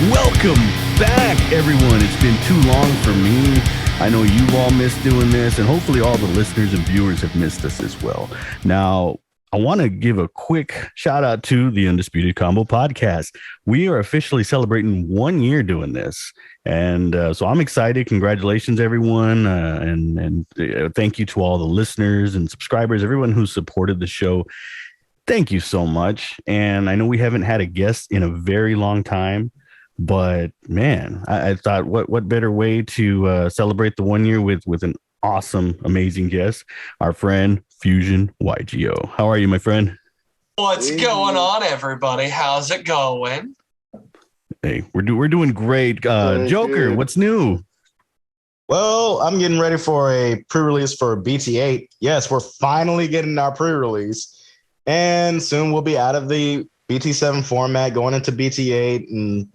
Welcome back, everyone. It's been too long for me. I know you've all missed doing this, and hopefully all the listeners and viewers have missed us as well. Now, I want to give a quick shout out to the Undisputed Combo Podcast. We are officially celebrating 1 year doing this. And so I'm excited. Congratulations, everyone. And thank you to all the listeners and subscribers, everyone who supported the show. Thank you so much. And I know we haven't had a guest in a very long time, but man, I thought what better way to celebrate the 1 year with an awesome, amazing guest, our friend Fusion YGO. How are you, my friend? What's going on, everybody? How's it going? Hey, we're doing great. Joker, good. What's new? Well, I'm getting ready for a pre-release for BT8. Yes, we're finally getting our pre-release, and soon we'll be out of the BT7 format, going into BT8, and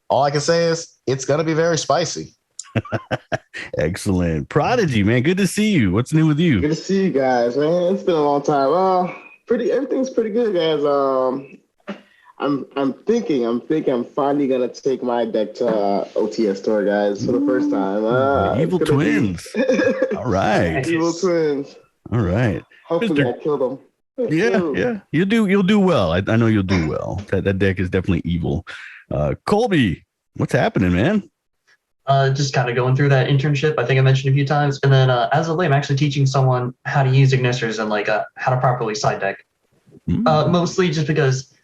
all I can say is it's going to be very spicy. Excellent. Prodigy, man, good to see you. What's new with you? Good to see you guys, man. It's been a long time. Everything's pretty good, guys. I'm thinking I'm finally gonna take my deck to OTS store, guys, for the first time. Evil twins. All right. Evil twins. All right. Hopefully I kill them. Yeah. You'll do well. I know you'll do well. That deck is definitely evil. Colby, what's happening, man? Just kind of going through that internship. I think I mentioned a few times. And then as of late, I'm actually teaching someone how to use Ignisters and how to properly side deck. Mostly just because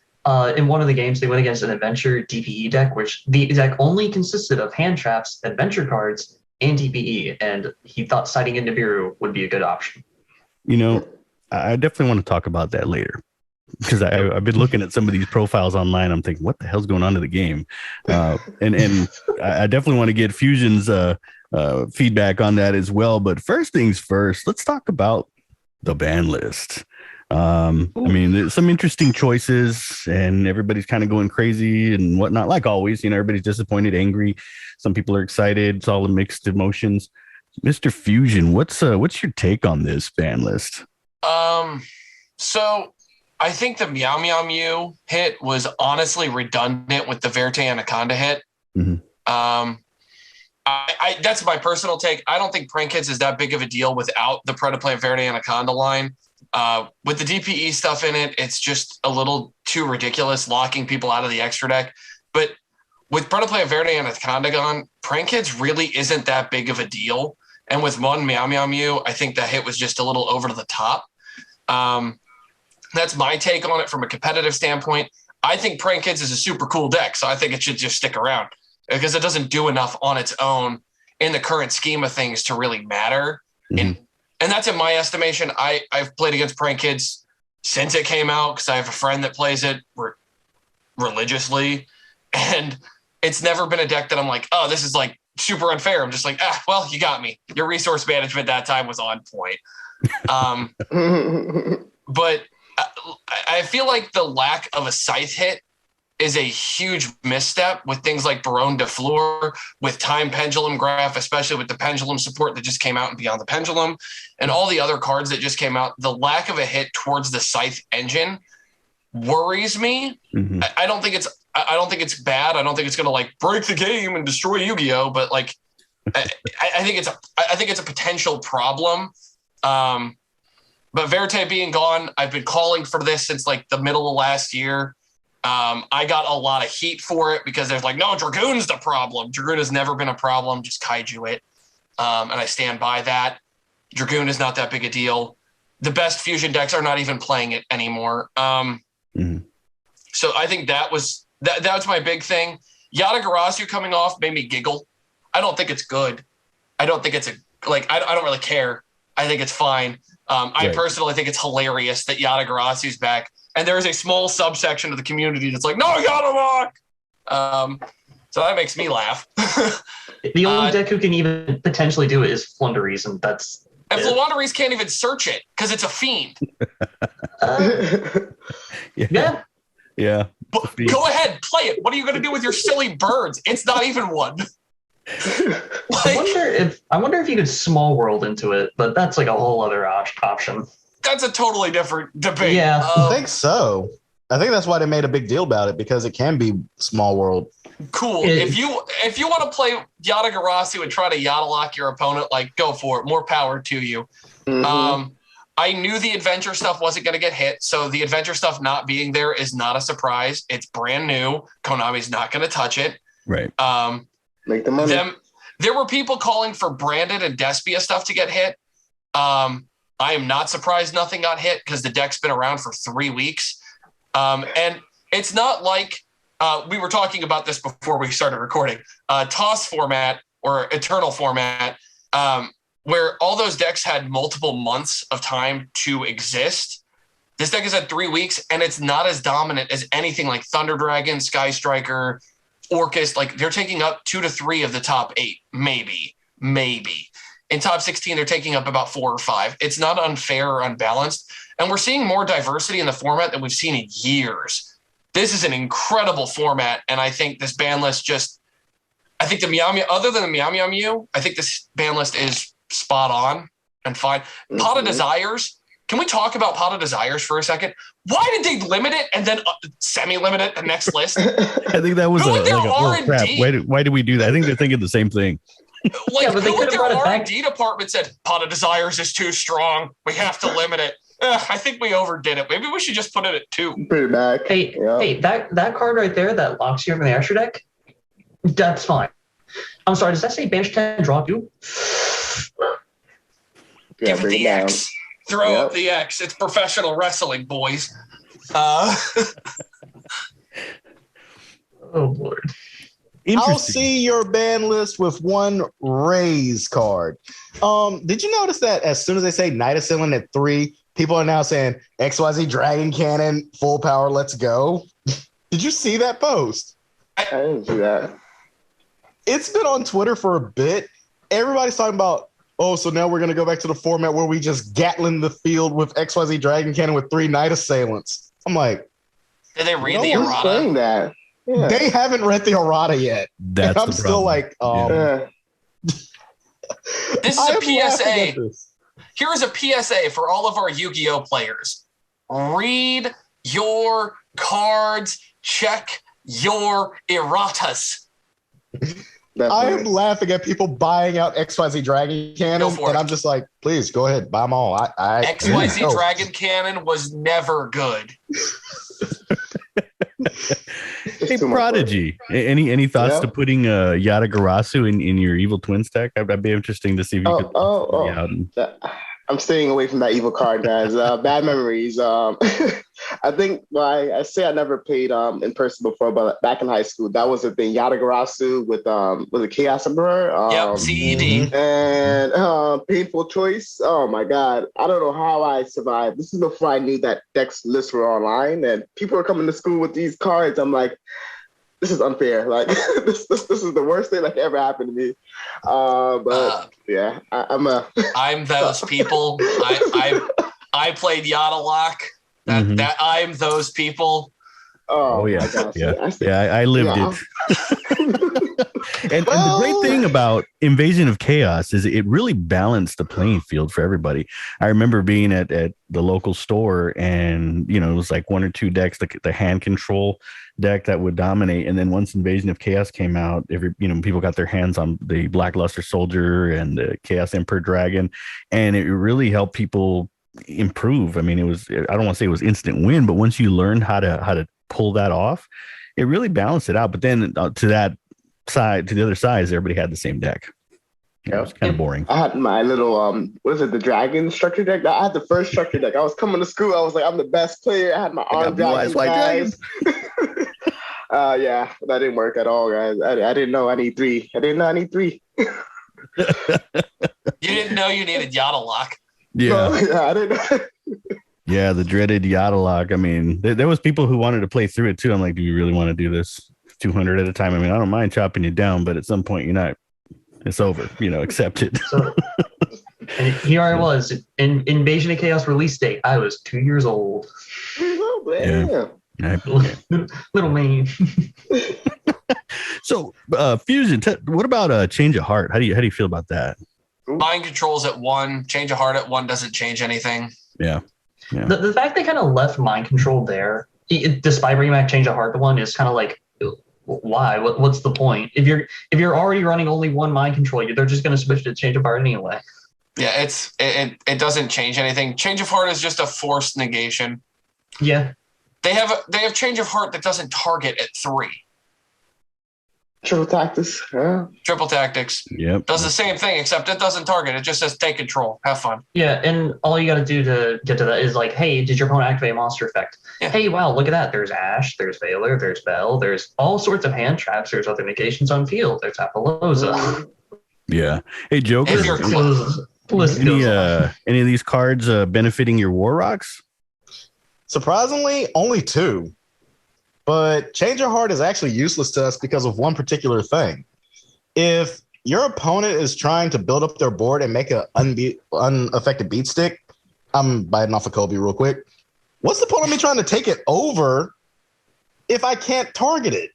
in one of the games, they went against an adventure DPE deck, which the deck only consisted of hand traps, adventure cards, and DPE. And he thought siding into Nibiru would be a good option. You know, I definitely want to talk about that later, because I've been looking at some of these profiles online. I'm thinking, what the hell's going on to the game? And I definitely want to get Fusion's feedback on that as well. But first things first, let's talk about the ban list. I mean, there's some interesting choices, and everybody's kind of going crazy and whatnot. Like always, everybody's disappointed, angry. Some people are excited. It's all the mixed emotions. Mr. Fusion, what's your take on this ban list? So I think the Meow Meow Mew hit was honestly redundant with the Verte Anaconda hit. Mm-hmm. That's my personal take. I don't think Prank Kids is that big of a deal without the Predaplant Verte Anaconda line. With the DPE stuff in it, it's just a little too ridiculous, locking people out of the extra deck. But with Predaplant Verte Anaconda gone, Prank Kids really isn't that big of a deal. And with one Meow Meow Mew, I think that hit was just a little over to the top. That's my take on it from a competitive standpoint. I think Prank Kids is a super cool deck, so I think it should just stick around because it doesn't do enough on its own in the current scheme of things to really matter. Mm-hmm. And that's in my estimation. I've played against Prank Kids since it came out because I have a friend that plays it religiously, and it's never been a deck that I'm like, oh, this is like super unfair. I'm just like, well, you got me. Your resource management that time was on point. But I feel like the lack of a scythe hit is a huge misstep with things like Baronne de Fleur, with Time Pendulum Graph, especially with the Pendulum support that just came out and Beyond the Pendulum, and all the other cards that just came out. The lack of a hit towards the scythe engine worries me. Mm-hmm. I don't think it's bad. I don't think it's going to break the game and destroy Yu-Gi-Oh, but I think it's a potential problem. But Verte being gone, I've been calling for this since the middle of last year. I got a lot of heat for it because there's no, Dragoon's the problem. Dragoon has never been a problem. Just kaiju it. And I stand by that. Dragoon is not that big a deal. The best fusion decks are not even playing it anymore. So I think that was my big thing. Yatagarasu coming off made me giggle. I don't think it's good. I don't think it's I don't really care. I think it's fine. I personally think it's hilarious that Yatagarasu's back. And there is a small subsection of the community that's like, no, Yatawak! So that makes me laugh. The only deck who can even potentially do it is Flunderies, and that's... And Flunderies can't even search it, because it's a fiend. Yeah. But go ahead, play it. What are you going to do with your silly birds? It's not even one. I wonder if you could small world into it, but that's a whole other option. That's a totally different debate. Yeah, I think so. I think that's why they made a big deal about it, because it can be small world. Cool. If you want to play Yatagarasu and try to Yata lock your opponent, like go for it. More power to you. Mhm. I knew the adventure stuff wasn't going to get hit, so the adventure stuff not being there is not a surprise. It's brand new. Konami's not going to touch it. Right. Make the money. There were people calling for Branded and Despia stuff to get hit. I am not surprised nothing got hit because the deck's been around for 3 weeks. And it's not like we were talking about this before we started recording. Toss format or Eternal format, where all those decks had multiple months of time to exist. This deck has had 3 weeks, and it's not as dominant as anything like Thunder Dragon, Sky Striker, Orcus. Like, they're taking up 2 to 3 of the top 8, maybe. In top 16, they're taking up about 4 or 5. It's not unfair or unbalanced. And we're seeing more diversity in the format than we've seen in years. This is an incredible format, and I think this ban list I think the other than the Meow Meow Mew, I think this ban list is spot on and fine. Pot of Desires. Can we talk about Pot of Desires for a second? Why did they limit it and then semi-limit it the next list? I think that was crap. Why did we do that? I think they're thinking the same thing. Like, who in their R&D department said Pot of Desires is too strong? We have to limit it. I think we overdid it. Maybe we should just put it at 2. Put it back. Hey, that card right there that locks you from the extra deck, that's fine. I'm sorry, does that say bench 10, draw 2? Give it the X. Throw up the X. It's professional wrestling, boys. Oh, Lord. I'll see your ban list with one Raise card. Did you notice that as soon as they say Night Assailant at 3, people are now saying XYZ Dragon Cannon, full power, let's go? Did you see that post? I didn't see that. It's been on Twitter for a bit. Everybody's talking about, so now we're going to go back to the format where we just Gatlin the field with XYZ Dragon Cannon with 3 Night Assailants. I'm like, did they read the who's errata? saying that? Yeah. They haven't read the errata yet. That's I'm still like, This is a PSA. Here is a PSA for all of our Yu-Gi-Oh players. Read your cards. Check your erratas. I am laughing at people buying out XYZ Dragon Cannon, and I'm just like, please go ahead, buy them all. XYZ Dragon Cannon was never good. Hey, Prodigy, any thoughts to putting Yatagarasu in your Evil Twins deck? That'd be interesting to see if you could. I'm staying away from that evil card, guys. Bad memories. I think I say I never played in person before, but back in high school, that was the thing. Yatagarasu with was it Chaos Emperor? CED. And Painful Choice. Oh my God. I don't know how I survived. This is before I knew that decks lists were online and people are coming to school with these cards. I'm like, this is unfair. Like this is the worst thing that ever happened to me. But yeah, I'm those people. I played Yata Lock. That I'm those people. Oh yeah, I lived it. And the great thing about Invasion of Chaos is it really balanced the playing field for everybody. I remember being at the local store, and it was like 1 or 2 decks, the hand control deck that would dominate. And then once Invasion of Chaos came out, people got their hands on the Blackluster Soldier and the Chaos Emperor Dragon, and it really helped people improve. I mean, I don't want to say it was instant win, but once you learned how to pull that off, it really balanced it out. But then to the other side, everybody had the same deck. It was kind of boring. I had my little the dragon structure deck? I had the first structure deck. I was coming to school, I was like, I'm the best player. I had my arm dragon guys. Yeah, that didn't work at all, guys. I didn't know I need 3. I didn't know I need 3. You didn't know you needed Yata Lock. Yeah. No, I didn't know. Yeah, the dreaded Yata Lock. I mean, there was people who wanted to play through it too. I'm like, do you really want to do this 200 at a time? I mean, I don't mind chopping you down, but at some point it's over, accept it. So, and here I was in Invasion of Chaos release date. I was 2 years old. Yeah. Little mean. So, Fusion, what about Change of Heart? How do you feel about that? Mind controls at 1, Change of Heart at 1 doesn't change anything. Yeah. The fact they kind of left mind control there, despite bringing back Change of Heart to 1, is kind of like why? What's the point? If you're already running only one mind control, they're just going to switch to change of heart anyway. Yeah, it doesn't change anything. Change of heart is just a forced negation. Yeah. They have change of heart that doesn't target at 3. Triple tactics. Yeah. Triple tactics. Yep. Does the same thing, except it doesn't target. It just says take control. Have fun. Yeah, and all you got to do to get to that is like, hey, did your opponent activate a monster effect? Yeah. Hey, wow, look at that. There's Ash, there's Valor, there's Bell, there's all sorts of hand traps, there's other negations on field, there's Apollosa. Yeah. Hey, Joker. If you're Any of these cards benefiting your War Rocks? Surprisingly, only 2. But Change of Heart is actually useless to us because of one particular thing. If your opponent is trying to build up their board and make an unaffected beat stick, I'm biting off of Kobe real quick. What's the point of me trying to take it over if I can't target it?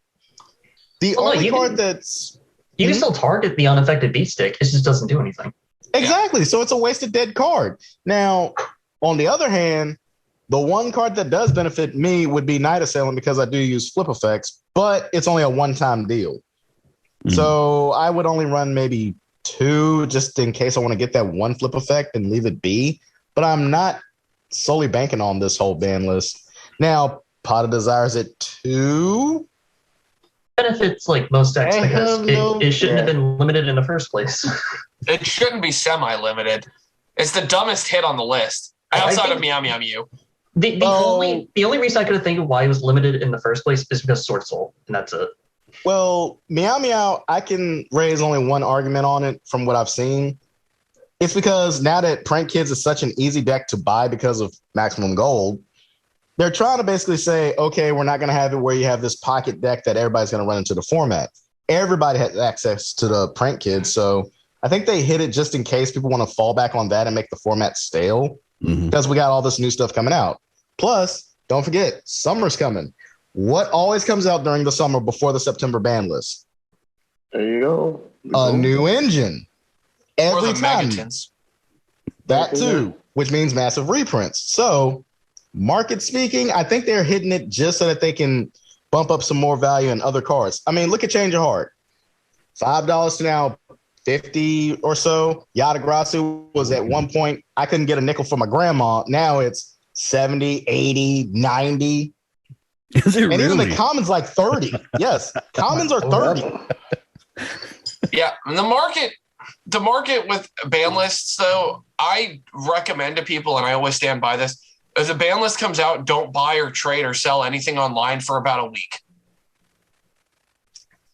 The only card that's... You can still target the unaffected beat stick. It just doesn't do anything. Exactly. So it's a wasted dead card. Now, on the other hand, the one card that does benefit me would be Night Assailant because I do use flip effects, but it's only a one-time deal. So I would only run maybe 2 just in case I want to get that one flip effect and leave it be. But I'm not solely banking on this whole ban list. Now, Pot of Desires at 2. Benefits like most decks because it shouldn't have been limited in the first place. It shouldn't be semi-limited. It's the dumbest hit on the list outside of Meow Meow Mew. The only reason I could think of why it was limited in the first place is because Sword Soul, and that's it. Well, Meow Meow, I can raise only one argument on it from what I've seen. It's because now that Prank Kids is such an easy deck to buy because of Maximum Gold, they're trying to basically say, okay, we're not going to have it where you have this pocket deck that everybody's going to run into the format. Everybody has access to the Prank Kids, so I think they hit it just in case people want to fall back on that and make the format stale because we got all this new stuff coming out. Plus, don't forget, summer's coming. What always comes out during the summer before the September ban list? There you go. A new engine. Every Or the time. Megatons. That too, which means massive reprints. So, market speaking, I think they're hitting it just so that they can bump up some more value in other cards. I mean, look at Change of Heart. $5 to now $50 or so. Yada Grasu was at one point, I couldn't get a nickel for my grandma. Now it's 70, 80, 90. Is it and really? even the commons like 30. Yes, commons are 30. Yeah, and the market with ban lists, though, I recommend to people, and I always stand by this, as a ban list comes out, don't buy or trade or sell anything online for about a week.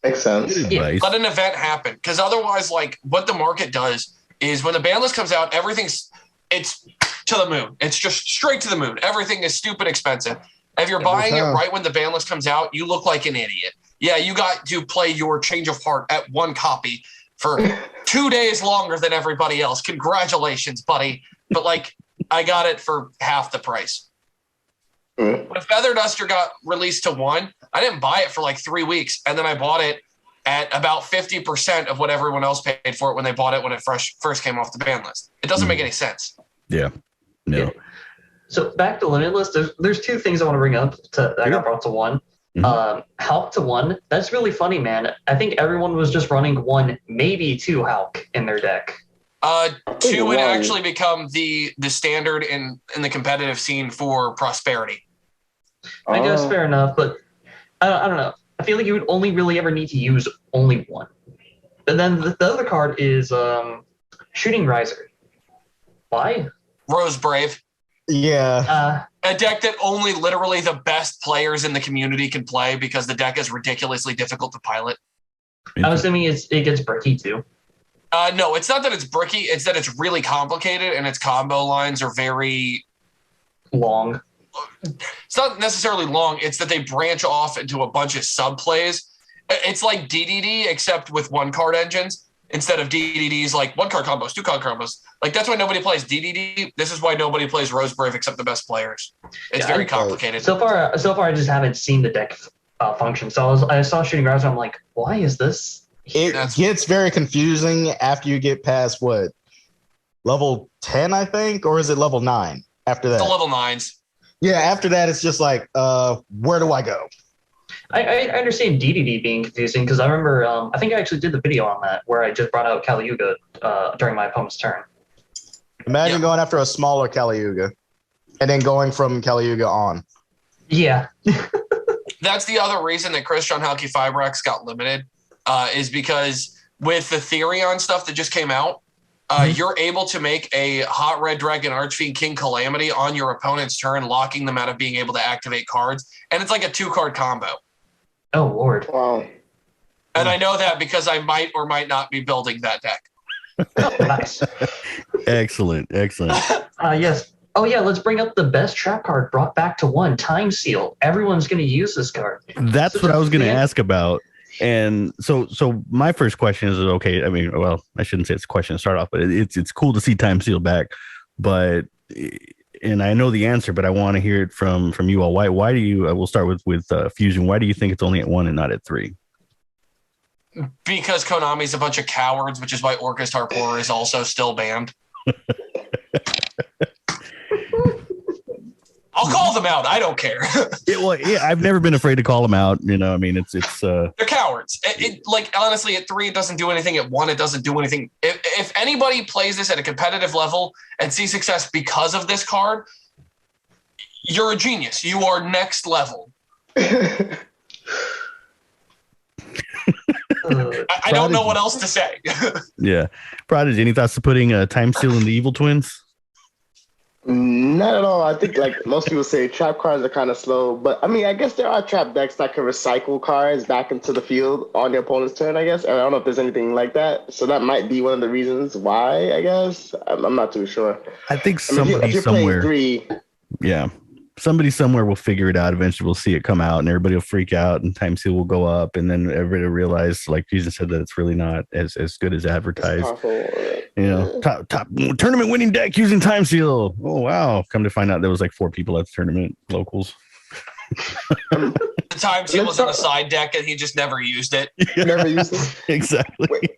Makes sense. Let an event happen, because otherwise, like, what the market does is when the ban list comes out, it's to the moon. It's just straight to the moon. Everything is stupid expensive. If you're buying it right when the ban list comes out, you look like an idiot. Yeah, you got to play your Change of Heart at 1 copy for 2 days longer than everybody else. Congratulations, buddy. But, like, I got it for half the price. When Feather Duster got released to 1, I didn't buy it for like 3 weeks, and then I bought it at about 50% of what everyone else paid for it when they bought it when it first came off the ban list. It doesn't make any sense. Yeah. No. Yeah. So back to Limitless, there's 2 things I want to bring up that got brought to 1. Hulk to 1, that's really funny, man. I think everyone was just running 1, maybe 2 Hulk in their deck. 2 would actually become the standard in the competitive scene for Prosperity. I guess fair enough, but I don't know. I feel like you would only really ever need to use only 1. And then the other card is Shooting Riser. Why? Rose Brave. Yeah. A deck that only literally the best players in the community can play because the deck is ridiculously difficult to pilot. I'm assuming it gets bricky too. No, it's not that it's bricky. It's that it's really complicated and its combo lines are very long. It's not necessarily long. It's that they branch off into a bunch of sub plays. It's like DDD except with 1-card engines instead of DDDs like 1-card combos, 2-card combos. Like that's why nobody plays DDD. This is why nobody plays Rose Brave except the best players. It's very complicated. So far, I just haven't seen the deck function. So I saw Shooting Riser. I'm like, why is this? It gets very confusing after you get past what? Level 10, I think? Or is it level 9 after that? The level 9s. Yeah, after that, it's just like, where do I go? I understand DDD being confusing because I remember I think I actually did the video on that where I just brought out Caliuga during my opponent's turn. Imagine going after a smaller Caliuga and then going from Caliuga on. Yeah. That's the other reason that Christian Halki Fibrex got limited is because with the Therion stuff that just came out, you're able to make a Hot Red Dragon Archfiend King Calamity on your opponent's turn, locking them out of being able to activate cards. And it's like a 2-card combo. Oh, Lord. Wow. And I know that because I might or might not be building that deck. Nice. Excellent. Yes. Oh, yeah, let's bring up the best trap card brought back to 1, Time Seal. Everyone's going to use this card. That's what I was going to ask about. And so my first question is, okay, I mean, well, I shouldn't say it's a question to start off, but it's cool to see Time Seal back. But, and I know the answer, but I want to hear it from you all. Why do you, we'll start with Fusion. Why do you think it's only at 1 and not at 3? Because Konami's a bunch of cowards, which is why Orcust Harpor is also still banned. I'll call them out. I don't care. I've never been afraid to call them out. You know, I mean, it's they're cowards. Like, honestly, at 3, it doesn't do anything. At 1, it doesn't do anything. If anybody plays this at a competitive level and sees success because of this card, you're a genius. You are next level. I don't know what else to say. Yeah. Prodigy, any thoughts to putting a Time Seal in the Evil Twins? Not at all. I think like most people say trap cards are kind of slow, but I mean, I guess there are trap decks that can recycle cards back into the field on the opponent's turn, I guess. And I don't know if there's anything like that. So that might be one of the reasons why, I guess. I'm not too sure. I think somebody somewhere. 3, yeah. Somebody somewhere will figure it out. Eventually we'll see it come out and everybody will freak out and Time Seal will go up and then everybody will realize, like Fusion said, that it's really not as good as advertised. You know, top tournament winning deck using Time Seal. Oh, wow. Come to find out there was like 4 people at the tournament, locals. The Time Seal was on a side deck and he just never used it. Yeah. Never used it? Exactly. Wait.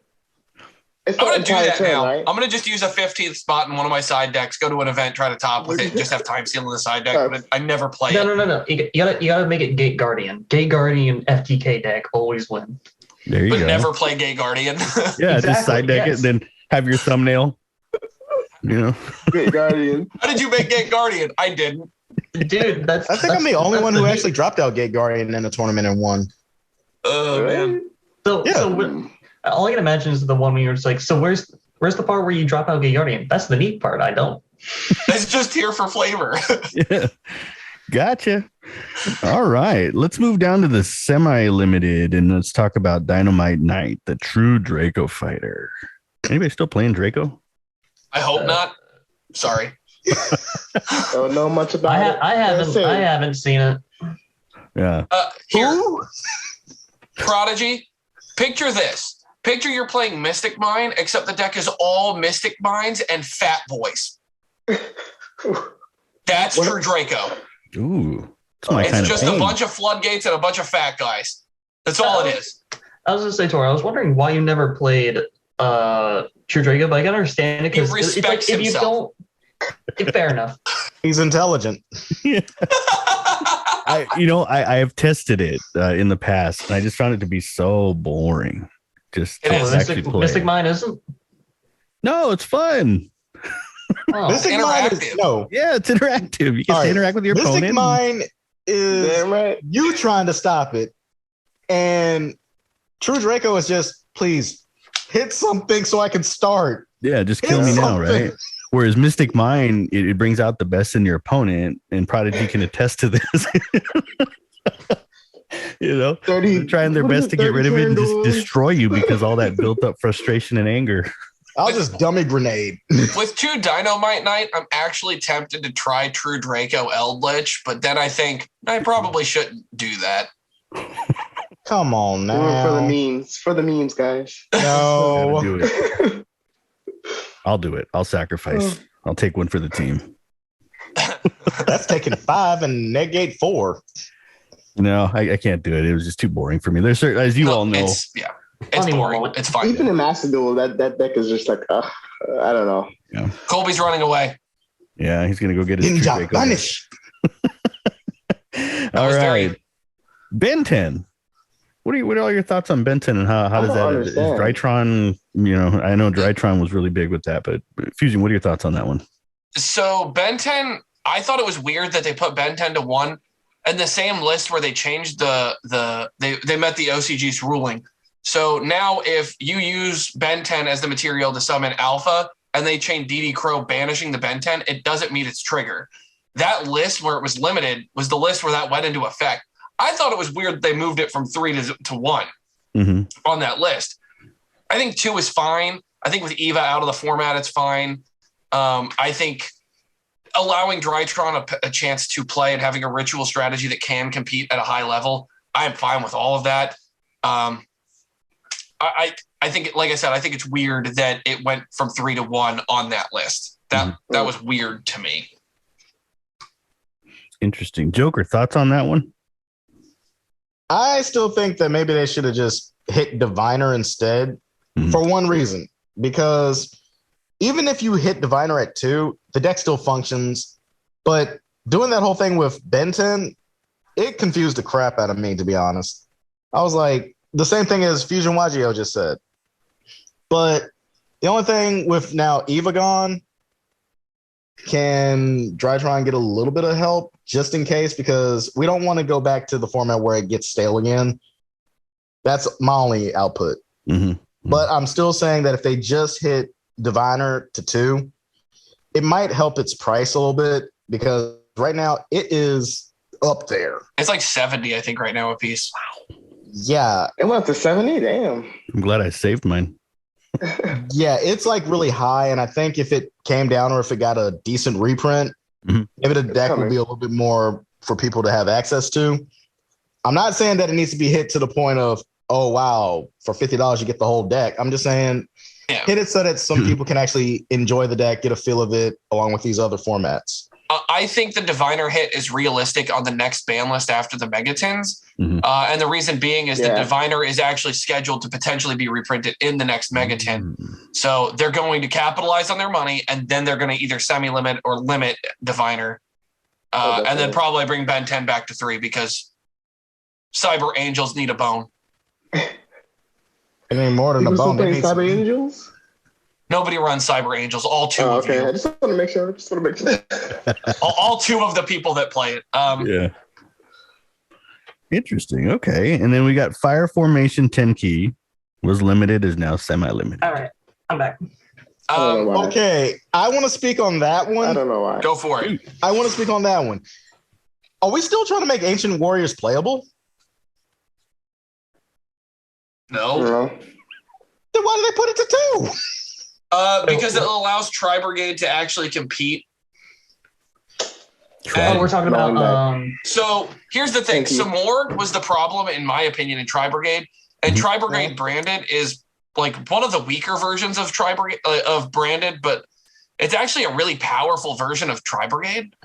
I'm going to do that turn, now. right? I'm going to just use a 15th spot in one of my side decks, go to an event, try to top with it, and just have Time Seal in the side deck. But I never play it. No. You gotta make it Gate Guardian. Gate Guardian FTK deck always win. There you But go. never play Gate Guardian. Yeah, Exactly, just side deck it and then have your thumbnail. You know, Great Guardian. How did you make Gate Guardian? I didn't. Dude, I think I'm the only one who actually dropped out Gate Guardian in a tournament and won. Oh, man. So all I can imagine is the one where you're just like, so where's the part where you drop out Gate Guardian? That's the neat part. I don't. It's just here for flavor. yeah. Gotcha. All right. Let's move down to the semi-limited and let's talk about Dynamite Knight, the true Draco fighter. Anybody still playing Draco? I hope not. Sorry. Don't know much about it. I haven't seen it. Yeah. Here. Prodigy, picture this. Picture you're playing Mystic Mine, except the deck is all Mystic Mines and Fat Boys. That's true Draco. Ooh. It's my It's kind just of a pain. bunch of floodgates and a bunch of fat guys. That's all it is. I was gonna say, Tor, I was wondering why you never played True Draco, but I can understand it because He it's like respects if you himself. don't, fair enough. He's intelligent. I have tested it in the past and I just found it to be so boring. Just It to is. actually play. Mystic Mine isn't. No, it's fun. Oh. Mystic Mine is, interactive. no. Yeah, it's interactive. You get All to right. interact with your Mystic opponent. Mine is Damn right. you trying to stop it. And True Draco is just, please, hit something so I can start. Yeah, just kill me now, right? Whereas Mystic Mine, it brings out the best in your opponent, and Prodigy can attest to this. You know, 30 they're trying their best to get rid of it and just destroy you because all that built up frustration and anger. I'll just dummy grenade. With 2 Dynamite Knight, I'm actually tempted to try True Draco Eldritch, but then I think I probably shouldn't do that. Come on We're now. for the memes. For the memes, guys. No. Do it. I'll do it. I'll sacrifice. I'll take one for the team. That's taking 5 and negate 4. No, I can't do it. It was just too boring for me. There's certain, as you all know. It's Funny boring. moment. It's fine. Even in Master Duel, that deck is just like, I don't know. Colby's running away. Yeah, he's gonna go get his True Ninja, Draco. vanish. All was right. Ben 10. What are all your thoughts on Ben 10 and how does that is Drytron? I know Drytron was really big with that, but Fusion, what are your thoughts on that one? So Ben 10, I thought it was weird that they put Ben 10 to 1 in the same list where they changed they met the OCG's ruling. So now if you use Ben 10 as the material to summon Alpha and they change DD Crow banishing the Ben 10, it doesn't meet its trigger. That list where it was limited was the list where that went into effect. I thought it was weird they moved it from 3 to 1 on that list. I think 2 is fine. I think with Eva out of the format, it's fine. I think allowing Drytron a chance to play and having a ritual strategy that can compete at a high level, I'm fine with all of that. I think, like I said, I think it's weird that it went from 3 to 1 on that list. That was weird to me. Interesting. Joker, thoughts on that one? I still think that maybe they should have just hit Diviner instead for one reason, because even if you hit Diviner at 2, the deck still functions. But doing that whole thing with Ben 10, it confused the crap out of me, to be honest. I was like, the same thing as Fusion YGO just said. But the only thing with now Eva gone, can Drytron get a little bit of help just in case? Because we don't want to go back to the format where it gets stale again. That's my only output. But I'm still saying that if they just hit Diviner to 2, it might help its price a little bit, because right now it is up there. It's like 70, I think, right now a piece. Wow. Yeah. It went up to 70? Damn. I'm glad I saved mine. Yeah, it's like really high, and I think if it came down or if it got a decent reprint, maybe the deck would be a little bit more for people to have access to. I'm not saying that it needs to be hit to the point of, oh, wow, for $50 you get the whole deck. I'm just saying hit it so that some people can actually enjoy the deck, get a feel of it, along with these other formats. I think the Diviner hit is realistic on the next ban list after the Megatins. And the reason being is the Diviner is actually scheduled to potentially be reprinted in the next Megatin. So they're going to capitalize on their money, and then they're going to either semi-limit or limit Diviner. And then probably bring Ben 10 back to 3 because Cyber Angels need a bone. It ain't more than a bone. Cyber Angels? Nobody runs Cyber Angels. All 2 of you. I just want to make sure. all 2 of the people that play it. Yeah. Interesting. Okay. And then we got Fire Formation 10 key was limited, is now semi-limited. All right. I'm back. Okay. I want to speak on that one. I don't know why. Go for it. I want to speak on that one. Are we still trying to make Ancient Warriors playable? No. Then why did they put it to 2? Because it allows Tri-Brigade to actually compete. We're talking about. So here's the thing: Samorg was the problem, in my opinion, in Tri-Brigade, and Tri-Brigade Branded is like one of the weaker versions of Tri-Brigade of Branded, but it's actually a really powerful version of Tri-Brigade.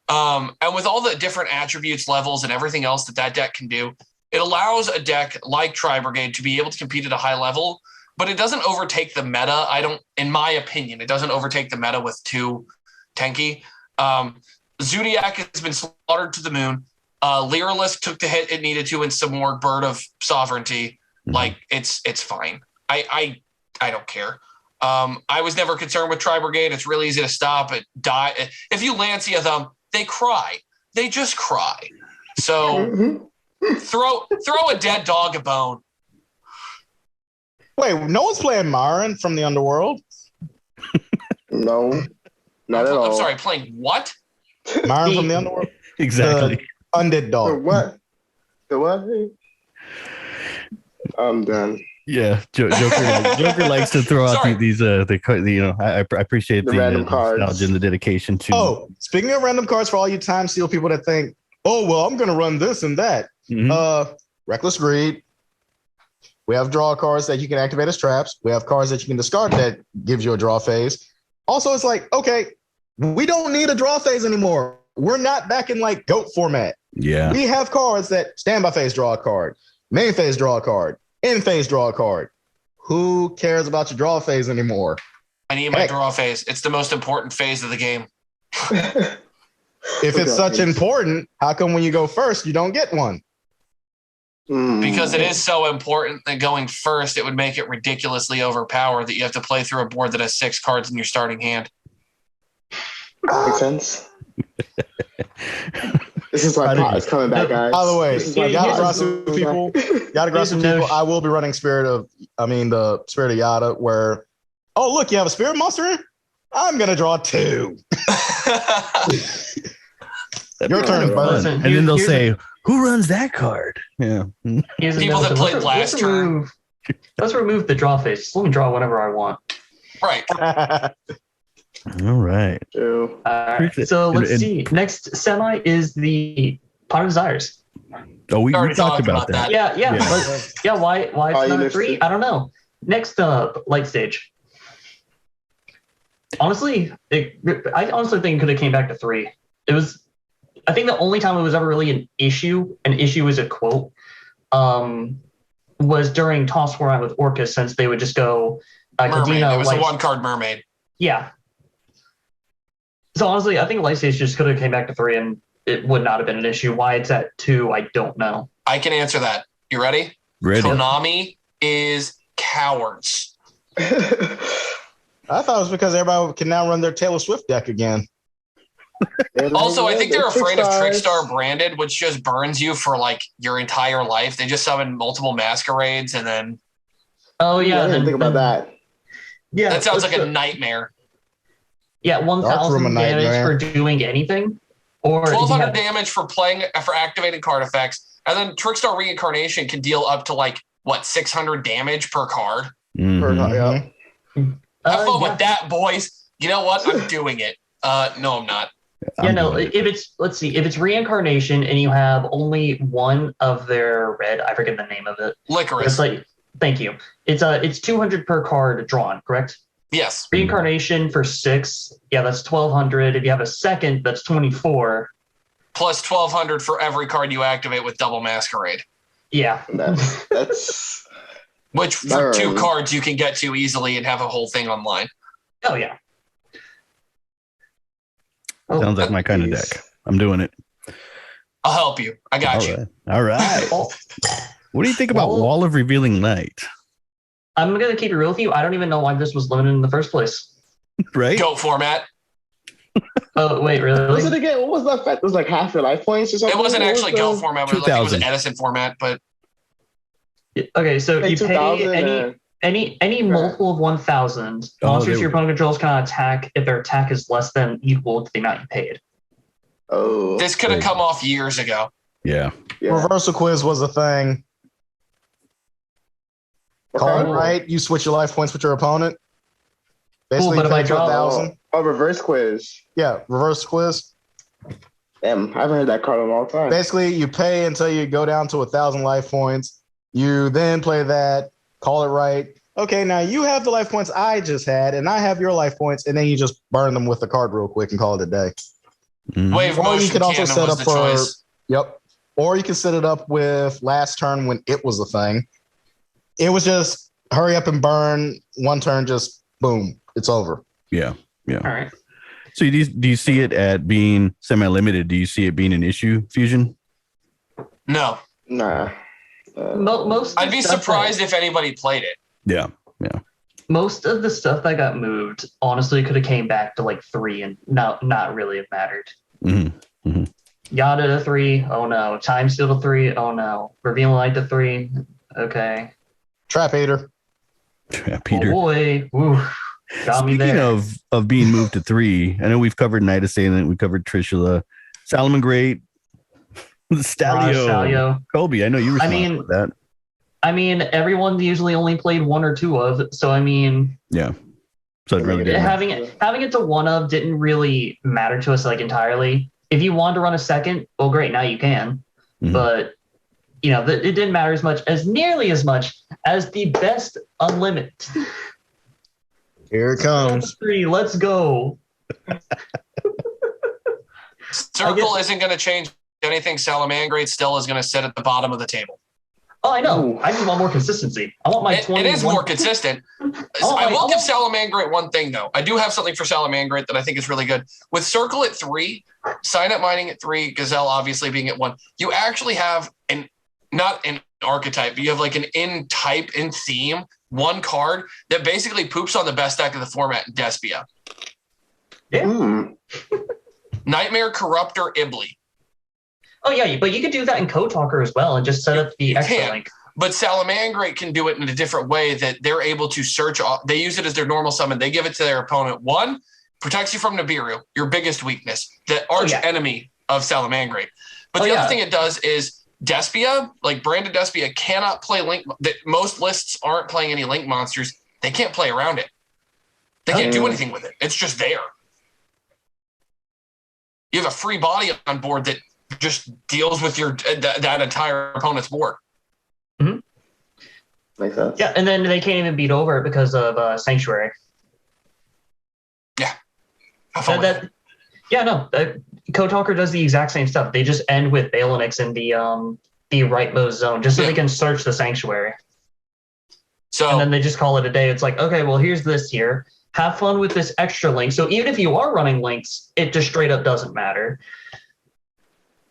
And with all the different attributes, levels, and everything else that deck can do, it allows a deck like Tri-Brigade to be able to compete at a high level. But it doesn't overtake the meta. In my opinion, it doesn't overtake the meta with 2 tanky. Zodiac has been slaughtered to the moon. Lyralisk took the hit it needed to in some more Bird of Sovereignty. Like it's fine. I don't care. I was never concerned with Tri-Brigade. It's really easy to stop it. Die. If you Lancia them, they cry. They just cry. So throw a dead dog a bone. Wait, no one's playing Marin from the Underworld? No, not at all. I'm sorry, playing what? Marin from the Underworld? Exactly. Undead dog. The what? I'm done. Yeah, Joker likes to throw out these I appreciate the random cards nostalgia and the dedication to. Oh, speaking of random cards, for all you time steal people that think, oh well, I'm gonna run this and that. Reckless Greed. We have draw cards that you can activate as traps. We have cards that you can discard that gives you a draw phase. Also, it's like, okay, we don't need a draw phase anymore. We're not back in like GOAT format. Yeah. We have cards that standby phase draw a card, main phase draw a card, end phase draw a card. Who cares about your draw phase anymore? I need my draw phase. It's the most important phase of the game. If it's such important, how come when you go first, you don't get one? Because it is so important that going first, it would make it ridiculously overpowered that you have to play through a board that has 6 cards in your starting hand. Makes sense. This is why pot is coming back, guys. By the way, This is why Yatagarasu people, I will be running the Spirit of Yada, where, oh, look, you have a Spirit monster in? I'm going to draw 2. Your turn, brother. And then they'll say, who runs that card? Yeah. People that played last turn. Let's remove the draw phase. Let me draw whenever I want. Right. All right. True. All right. So let's see. Next semi is the Pot of Desires. Oh, we talked about that. Yeah. Why it's not a 3? I don't know. Next up, Light Stage. Honestly, I honestly think it could have came back to 3. It was, I think the only time it was ever really an issue is a quote, was during Toss War with Orcus, since they would just go Mermaid. It was a 1-card mermaid. Yeah. So honestly, I think Light Stage just could have came back to 3 and it would not have been an issue. Why it's at 2, I don't know. I can answer that. You ready? Ready. Konami is cowards. I thought it was because everybody can now run their Taylor Swift deck again. Also, I think they're afraid of Trickstar Branded, which just burns you for like your entire life. They just summon multiple masquerades and then. Oh yeah, I didn't think about that. Yeah, that sounds like a nightmare. Yeah, 1,000 damage for doing anything, or 1,200 damage for activating card effects, and then Trickstar Reincarnation can deal up to like 600 damage per card. Mm-hmm. Have fun with that, boys. You know what? I'm doing it. No, I'm not. If it's Reincarnation and you have only one of their red, I forget the name of it. Licorice. Thank you. It's 200 per card drawn, correct? Yes. Reincarnation for 6. Yeah, that's 1,200. If you have a second, that's 24. Plus 1,200 for every card you activate with double masquerade. Yeah. That's which for 2 cards you can get to easily and have a whole thing online. Oh yeah. Sounds like my kind of deck. I'm doing it. I'll help you. I got you. All right. What do you think about Wall of Revealing Light? I'm going to keep it real with you. I don't even know why this was limited in the first place. Right? GOAT format. Oh, wait, really? What was it again? What was that effect? It was like half your life points or something? It wasn't actually GOAT format. It was an Edison format, but... Okay, so you pay any multiple of 1,000. Monsters your opponent controls cannot attack if their attack is less than equal to the amount you paid. Oh. This could have come off years ago. Yeah. Reversal quiz was a thing. Call it right. You switch your life points with your opponent. Basically, but if I draw 1,000. Oh, reverse quiz. Yeah, reverse quiz. Damn, I haven't heard that card in a long time. Basically, you pay until you go down to 1,000 life points. You then play that, call it right. Okay, now you have the life points I just had, and I have your life points, and then you just burn them with the card real quick and call it a day. Mm-hmm. Wave or motion you could also set up for choice. Yep. Or you can set it up with last turn when it was a thing. It was just hurry up and burn. One turn, just boom, it's over. Yeah. All right. So do you see it at being semi-limited? Do you see it being an issue, Fusion? No. Nah. Most. I'd be surprised if anybody played it. Yeah. Most of the stuff that got moved, honestly, could have came back to like 3 and not really have mattered. Mm-hmm. Mm-hmm. Yada to 3. Oh no. Time Steal to 3. Oh no. Revealing Light to 3. Okay. Trap Eater. Oh boy. Ooh. Got me there. Speaking of being moved to 3, I know we've covered Night Assailant, we covered Trishula, Salomon Great, Stalio, Kobe. I know you were with that. I mean, everyone usually only played 1 or 2 of, so I mean, yeah. So it really didn't having it to 1 of didn't really matter to us like entirely. If you wanted to run a second, well, great, now you can. Mm-hmm. But it didn't matter nearly as much as the best unlimited. Here it comes. 3, let's go. Circle isn't going to change anything. Salamangreat still is going to sit at the bottom of the table. Oh, I know. I just want more consistency. I want my 20. It is more consistent. I will give Salamangreat one thing, though. I do have something for Salamangreat that I think is really good. With Circle at 3, Sign Up Mining at 3, Gazelle obviously being at 1, you actually have not an archetype, but you have like an in type, in theme, one card that basically poops on the best deck of the format, Despia. Yeah. Nightmare Corruptor Ibley. Oh yeah, but you could do that in Code Talker as well and just set up the extra link. But Salamangreat can do it in a different way that they're able to search. They use it as their normal summon. They give it to their opponent. One, protects you from Nibiru, your biggest weakness, the arch enemy of Salamangreat. But the other thing it does is Despia, like branded Despia, cannot play Link. That most lists aren't playing any Link monsters. They can't play around it. They can't do anything with it. It's just there. You have a free body on board that just deals with your that entire opponent's board. Mm-hmm. Makes sense. Yeah, and then they can't even beat over it because of Sanctuary. Yeah. Code Talker does the exact same stuff. They just end with Balinix in the rightmost zone just so they can search the Sanctuary. So and then they just call it a day. It's like, okay, well, here's this here. Have fun with this extra link. So even if you are running links, it just straight up doesn't matter.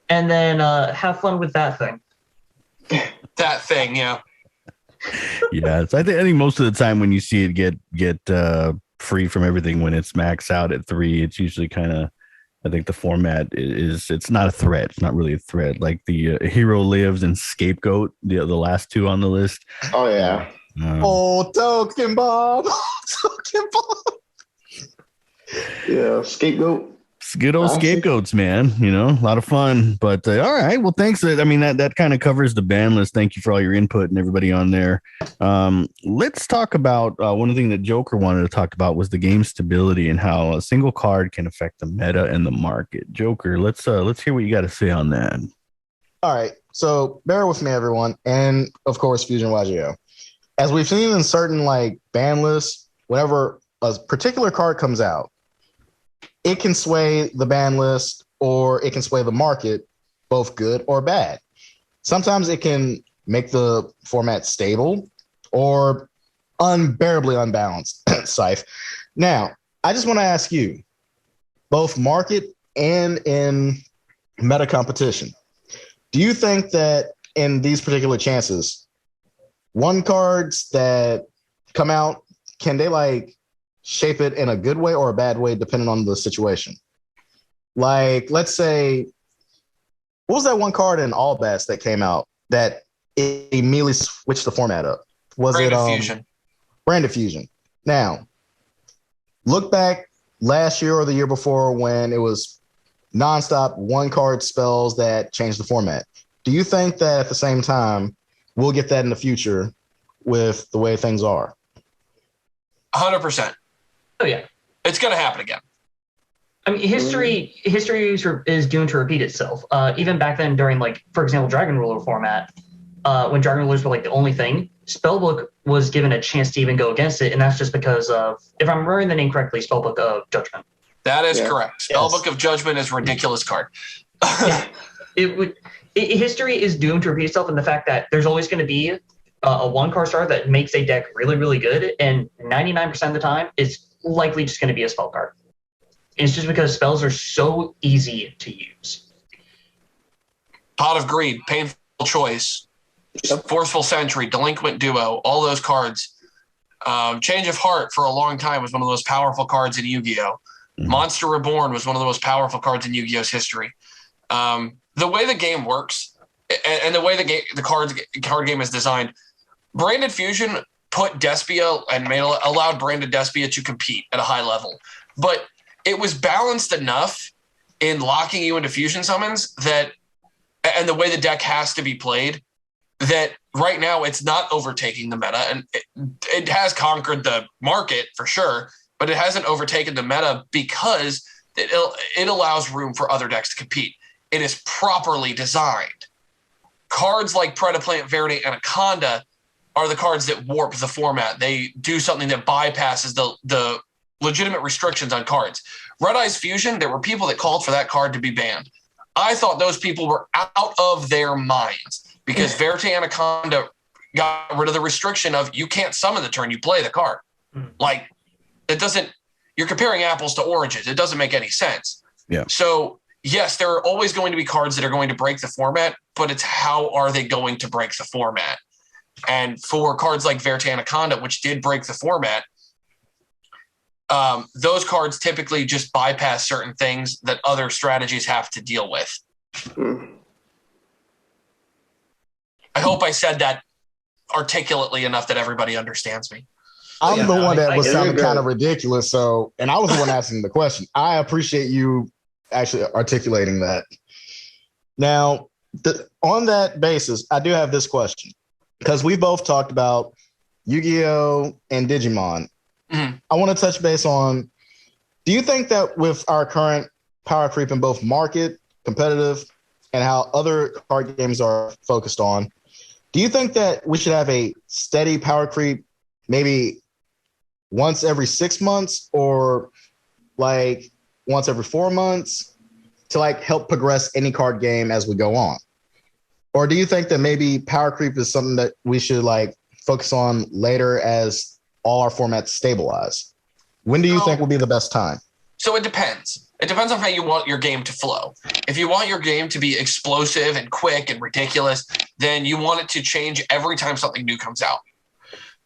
And then have fun with that thing. That thing, yeah. Yeah, so I think most of the time when you see it get free from everything when it's maxed out at 3, it's usually kind of, I think the format it's not a threat. It's not really a threat. Like the Hero Lives and Scapegoat, the last two on the list. Oh yeah. Token Bomb. Token Bomb. Yeah, Scapegoat. Good old scapegoats, man. You know, a lot of fun. But all right, well, thanks. I mean, that kind of covers the ban list. Thank you for all your input and everybody on there. Let's talk about one thing that Joker wanted to talk about was the game stability and how a single card can affect the meta and the market. Joker, let's hear what you got to say on that. All right, so bear with me, everyone, and of course, Fusion YGO. As we've seen in certain like ban lists, whenever a particular card comes out, it can sway the ban list or it can sway the market, both good or bad. Sometimes it can make the format stable or unbearably unbalanced. Scythe. Now, I just want to ask you, both market and in meta competition, do you think that in these particular chances, one cards that come out, can they like shape it in a good way or a bad way, depending on the situation? Like, let's say, what was that one card in All Bats that came out that it immediately switched the format up? Was Branded it Fusion? Branded Fusion. Now, look back last year or the year before when it was nonstop one card spells that changed the format. Do you think that at the same time we'll get that in the future with the way things are? 100%. Oh yeah, it's going to happen again. I mean, history is doomed to repeat itself. Even back then, during like, for example, Dragon Ruler format, when Dragon Rulers were like the only thing, Spellbook was given a chance to even go against it, and that's just because of, if I'm remembering the name correctly, Spellbook of Judgment. That is correct. Spellbook of Judgment is a ridiculous card. Yeah, history is doomed to repeat itself, in the fact that there's always going to be a one card star that makes a deck really, really good, and 99% of the time it's likely just going to be a spell card. It's just because spells are so easy to use. Pot of Greed, Painful Choice, Forceful Sentry, Delinquent Duo, all those cards. Change of Heart for a long time was one of the most powerful cards in Yu-Gi-Oh! Monster Reborn was one of the most powerful cards in Yu-Gi-Oh's history. The way the game works and the way the card game is designed, Branded Fusion put Despia and allowed Branded Despia to compete at a high level. But it was balanced enough in locking you into fusion summons that, and the way the deck has to be played, that right now it's not overtaking the meta. And it has conquered the market for sure, but it hasn't overtaken the meta because it allows room for other decks to compete. It is properly designed. Cards like Predaplant, Verity, Anaconda are the cards that warp the format. They do something that bypasses the legitimate restrictions on cards. Red Eyes Fusion, there were people that called for that card to be banned. I thought those people were out of their minds because Verity Anaconda got rid of the restriction of you can't summon the turn you play the card. Like, it doesn't, you're comparing apples to oranges. It doesn't make any sense. Yeah. So yes, there are always going to be cards that are going to break the format, but it's how are they going to break the format? And for cards like Verte Anaconda, which did break the format, those cards typically just bypass certain things that other strategies have to deal with. I hope I said that articulately enough that everybody understands me. I'm the one that was sounding good. kind of ridiculous. So, and I was the one asking the question. I appreciate you actually articulating that. Now, on that basis, I do have this question because we both talked about Yu-Gi-Oh! And Digimon. Mm-hmm. I want to touch base on, do you think that with our current power creep in both market, competitive, and how other card games are focused on, do you think that we should have a steady power creep maybe once every 6 months or like once every 4 months to like help progress any card game as we go on? Or do you think that maybe power creep is something that we should like focus on later as all our formats stabilize? When do you think will be the best time? So it depends. It depends on how you want your game to flow. If you want your game to be explosive and quick and ridiculous, then you want it to change every time something new comes out.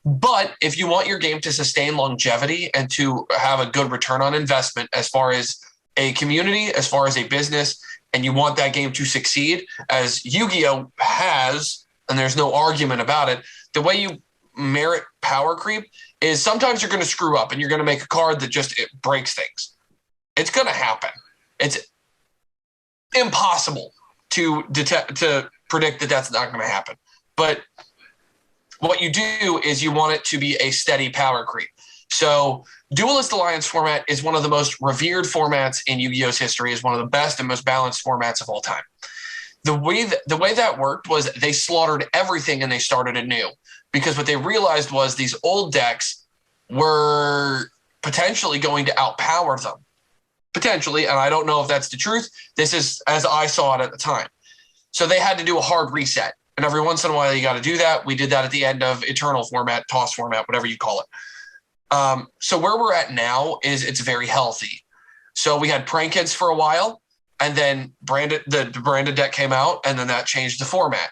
But if you want your game to sustain longevity and to have a good return on investment as far as a community, as far as a business, and you want that game to succeed, as Yu-Gi-Oh! Has, and there's no argument about it, the way you merit power creep is sometimes you're going to screw up and you're going to make a card that just it breaks things. It's going to happen. It's impossible to predict that that's not going to happen. But what you do is you want it to be a steady power creep. So Duelist Alliance format is one of the most revered formats in Yu-Gi-Oh's history, is one of the best and most balanced formats of all time. The way that worked was they slaughtered everything and they started anew, because what they realized was these old decks were potentially going to outpower them. Potentially, and I don't know if that's the truth. This is as I saw it at the time. So they had to do a hard reset. And every once in a while, you got to do that. We did that at the end of Eternal format, Toss format, whatever you call it. So where we're at now is it's very healthy. So we had Prank Kids for a while, and then the branded deck came out, and then that changed the format.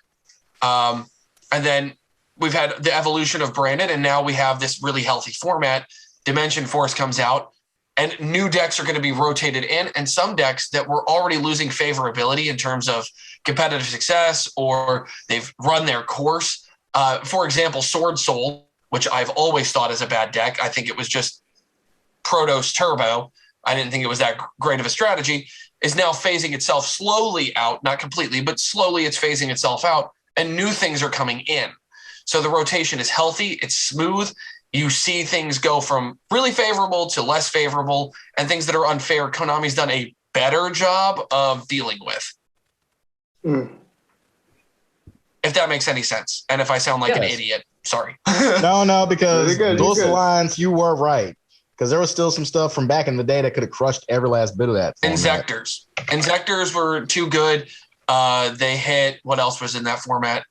And then we've had the evolution of branded, and now we have this really healthy format. Dimension Force comes out, and new decks are going to be rotated in, and some decks that were already losing favorability in terms of competitive success or they've run their course. For example, Sword Soul, which I've always thought is a bad deck. I think it was just Protos Turbo. I didn't think it was that great of a strategy, is now phasing itself slowly out, not completely, but slowly it's phasing itself out, and new things are coming in. So the rotation is healthy, it's smooth. You see things go from really favorable to less favorable, and things that are unfair, Konami's done a better job of dealing with. If that makes any sense. And if I sound like an idiot, sorry. No, because You're good, Duelist you're good. Alliance, you were right. Because there was still some stuff from back in the day that could have crushed every last bit of that format. Inzectors were too good. They hit, what else was in that format?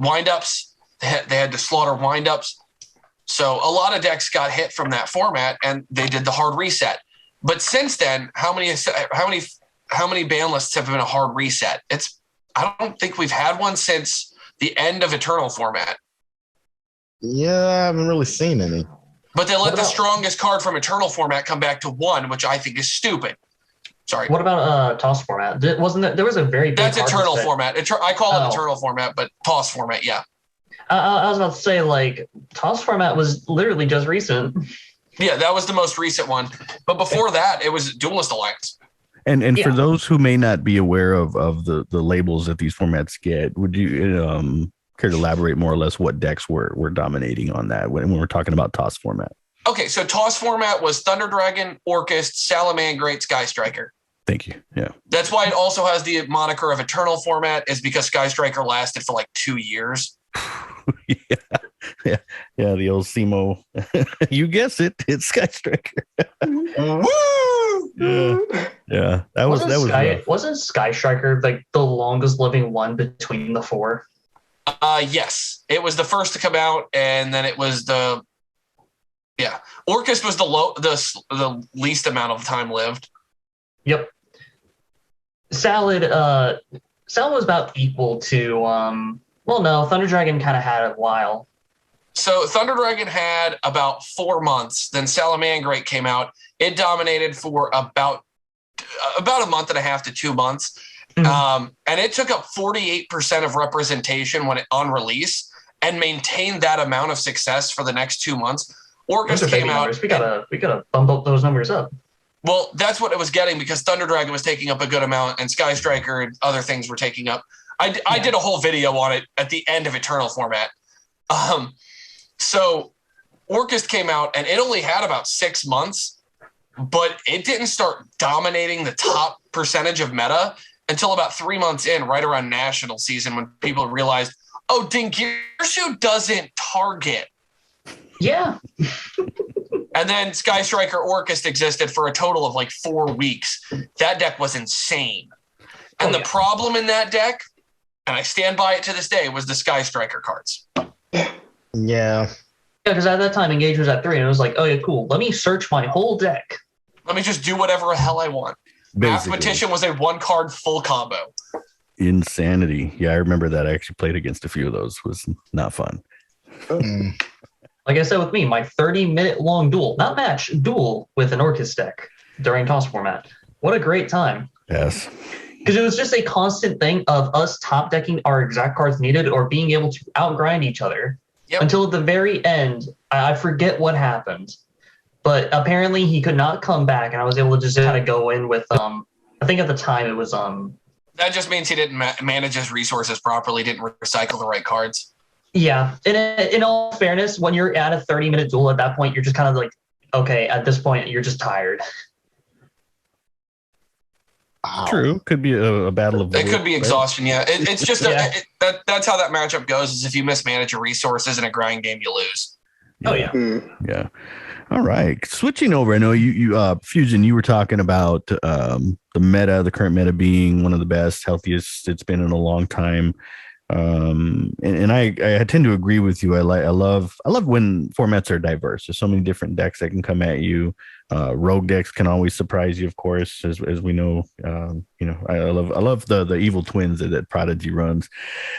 Windups. They had to slaughter windups. So a lot of decks got hit from that format, and they did the hard reset. But since then, how many Banlists have been a hard reset? I don't think we've had one since the end of Eternal format. Yeah, I haven't really seen any. But they let the strongest card from Eternal format come back to 1, which I think is stupid. Sorry. What about Toss format? Wasn't there was a very big That's hard Eternal reset. format. I call it Eternal format, but Toss format, yeah. I was about to say, like, Toss format was literally just recent. Yeah, that was the most recent one. But before that, it was Duelist Alliance. And for those who may not be aware of the labels that these formats get, would you care to elaborate more or less what decks were dominating on that when we're talking about Toss format? Okay, so Toss format was Thunder Dragon, Orcust, Salamangreat, Sky Striker. Thank you. Yeah. That's why it also has the moniker of Eternal format, is because Sky Striker lasted for like 2 years. yeah, the old SEMO. You guess it. It's Sky Striker. Woo! Yeah. That was rough. Wasn't Sky Striker like the longest living one between the four? Yes, it was the first to come out, and then it was Orcust was the least amount of time lived. Yep. Salad was about equal to well, no, Thunder Dragon kind of had a while. So Thunder Dragon had about 4 months. Then Salamangreat came out. It dominated for about a month and a half to 2 months. And it took up 48% of representation on release and maintained that amount of success for the next 2 months. Orcust came out. Numbers. We gotta bump up those numbers up. Well, that's what it was getting because Thunder Dragon was taking up a good amount and Sky Striker and other things were taking up. I did a whole video on it at the end of Eternal format. So Orcust came out and it only had about 6 months, but it didn't start dominating the top percentage of meta until about 3 months in, right around national season, when people realized, oh, Dingirsu doesn't target. Yeah. And then Sky Striker Orcust existed for a total of like 4 weeks. That deck was insane. And the problem in that deck, and I stand by it to this day, was the Sky Striker cards. Yeah. Yeah, because at that time, Engage was at 3, and it was like, oh, yeah, cool. Let me search my whole deck. Let me just do whatever the hell I want. Basically. Mathematician was a 1-card full combo. Insanity. Yeah, I remember that. I actually played against a few of those. It was not fun. Like I said with me, my 30-minute long duel, not match, duel with an Orcust deck during toss format. What a great time. Yes. Because it was just a constant thing of us top decking our exact cards needed or being able to outgrind each other until at the very end. I forget what happened, but apparently he could not come back, and I was able to just kind of go in with I think at the time it was That just means he didn't manage his resources properly, didn't recycle the right cards. Yeah, and in all fairness, when you're at a 30-minute duel, at that point you're just kind of like, okay, at this point you're just tired. True. Could be a battle of. It could be exhaustion. Yeah, it's just that's how that matchup goes. Is if you mismanage your resources in a grind game, you lose. Oh yeah. Yeah. All right. Switching over. I know you Fusion. You were talking about the current meta being one of the best, healthiest it's been in a long time. And I tend to agree with you. I love when formats are diverse. There's so many different decks that can come at you. Rogue decks can always surprise you, of course, as we know. I love the evil twins that Prodigy runs.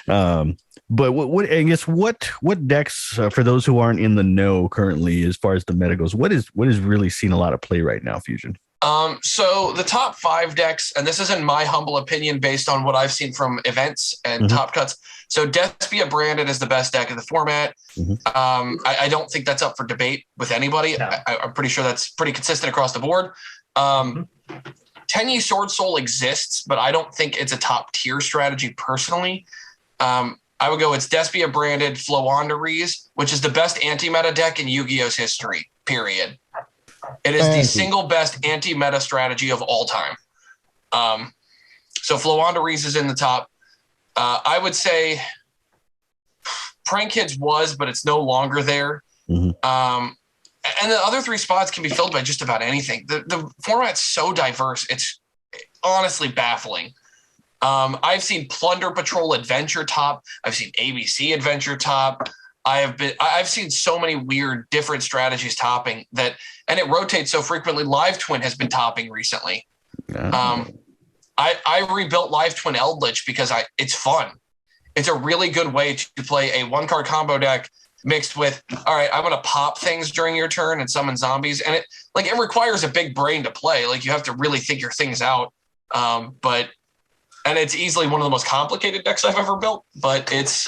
But what decks for those who aren't in the know currently, as far as the meta goes, what is really seeing a lot of play right now, Fusion? So the top 5 decks, and this is in my humble opinion based on what I've seen from events and top cuts. So Despia Branded is the best deck of the format. I don't think that's up for debate with anybody. No. I'm pretty sure that's pretty consistent across the board. Tenyi Sword Soul exists, but I don't think it's a top tier strategy personally. I would go, it's Despia Branded, Floowandereeze, which is the best anti-meta deck in Yu-Gi-Oh's history, period. It is the single best anti-meta strategy of all time. So Floowandereeze is in the top. I would say Prank Kids was, but it's no longer there. And the other 3 spots can be filled by just about anything. The format's so diverse. It's honestly baffling. I've seen Plunder Patrol Adventure top. I've seen ABC Adventure top. I've seen so many weird different strategies topping that, and it rotates so frequently. Live Twin has been topping recently. I rebuilt Live Twin Eldritch because it's fun. It's a really good way to play a 1-card combo deck mixed with, all right, I'm going to pop things during your turn and summon zombies. And it requires a big brain to play. Like, you have to really think your things out. And it's easily one of the most complicated decks I've ever built, but it's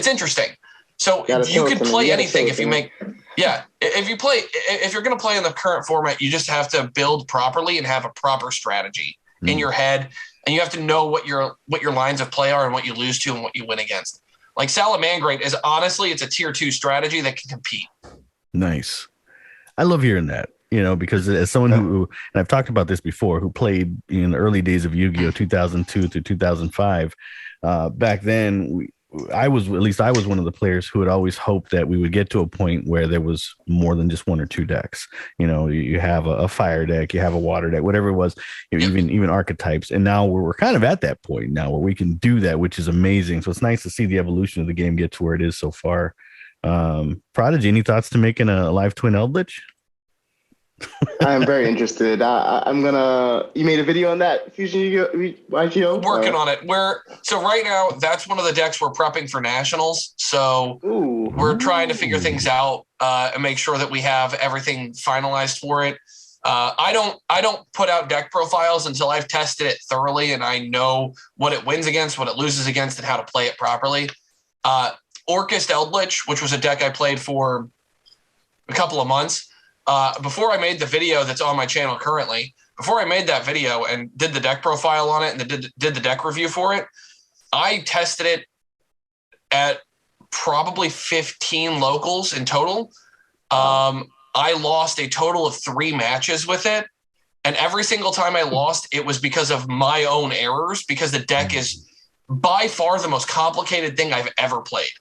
interesting. So you could play anything if you make, if you're going to play in the current format, you just have to build properly and have a proper strategy in your head. And you have to know what your lines of play are and what you lose to and what you win against. Like Salamangreat is honestly, it's a tier 2 strategy that can compete. Nice. I love hearing that, because as someone who, and I've talked about this before, who played in the early days of Yu-Gi-Oh! 2002 through 2005, back then, I was one of the players who had always hoped that we would get to a point where there was more than just 1 or 2 decks. You have a fire deck, you have a water deck, whatever it was, even archetypes. And now we're kind of at that point now where we can do that, which is amazing. So it's nice to see the evolution of the game get to where it is so far. Prodigy, any thoughts to making a Live Twin Eldritch? I am very interested. I'm gonna. You made a video on that Fusion YGO? Working on it. So right now, that's one of the decks we're prepping for nationals. So we're trying to figure things out and make sure that we have everything finalized for it. I don't put out deck profiles until I've tested it thoroughly and I know what it wins against, what it loses against, and how to play it properly. Orcust Eldritch, which was a deck I played for a couple of months. Before I made the video that's on my channel currently, before I made that video and did the deck profile on it and did the deck review for it, I tested it at probably 15 locals in total. I lost a total of 3 matches with it. And every single time I lost, it was because of my own errors, because the deck is by far the most complicated thing I've ever played.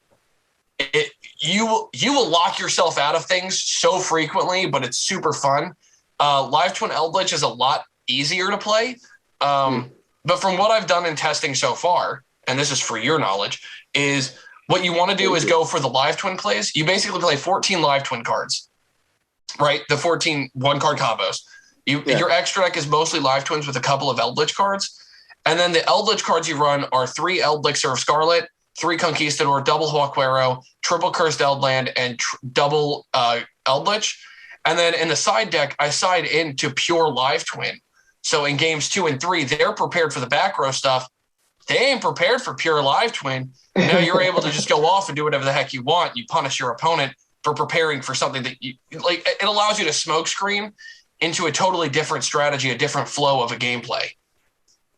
You will lock yourself out of things so frequently, but it's super fun. Live Twin Eldritch is a lot easier to play. But from what I've done in testing so far, and this is for your knowledge, is what you want to do is go for the Live Twin plays. You basically play 14 Live Twin cards, right? The 14 one-card combos. Your extra deck is mostly Live Twins with a couple of Eldritch cards. And then the Eldritch cards you run are 3 Elixir of Scarlet, 3 Conquistador, double Huaquero, triple Cursed Eldland, and double Eldritch. And then in the side deck, I side into pure Live Twin. So in games 2 and 3, they're prepared for the back row stuff. They ain't prepared for pure Live Twin. Now you're able to just go off and do whatever the heck you want. You punish your opponent for preparing for something that you like. It allows you to smoke screen into a totally different strategy, a different flow of a gameplay.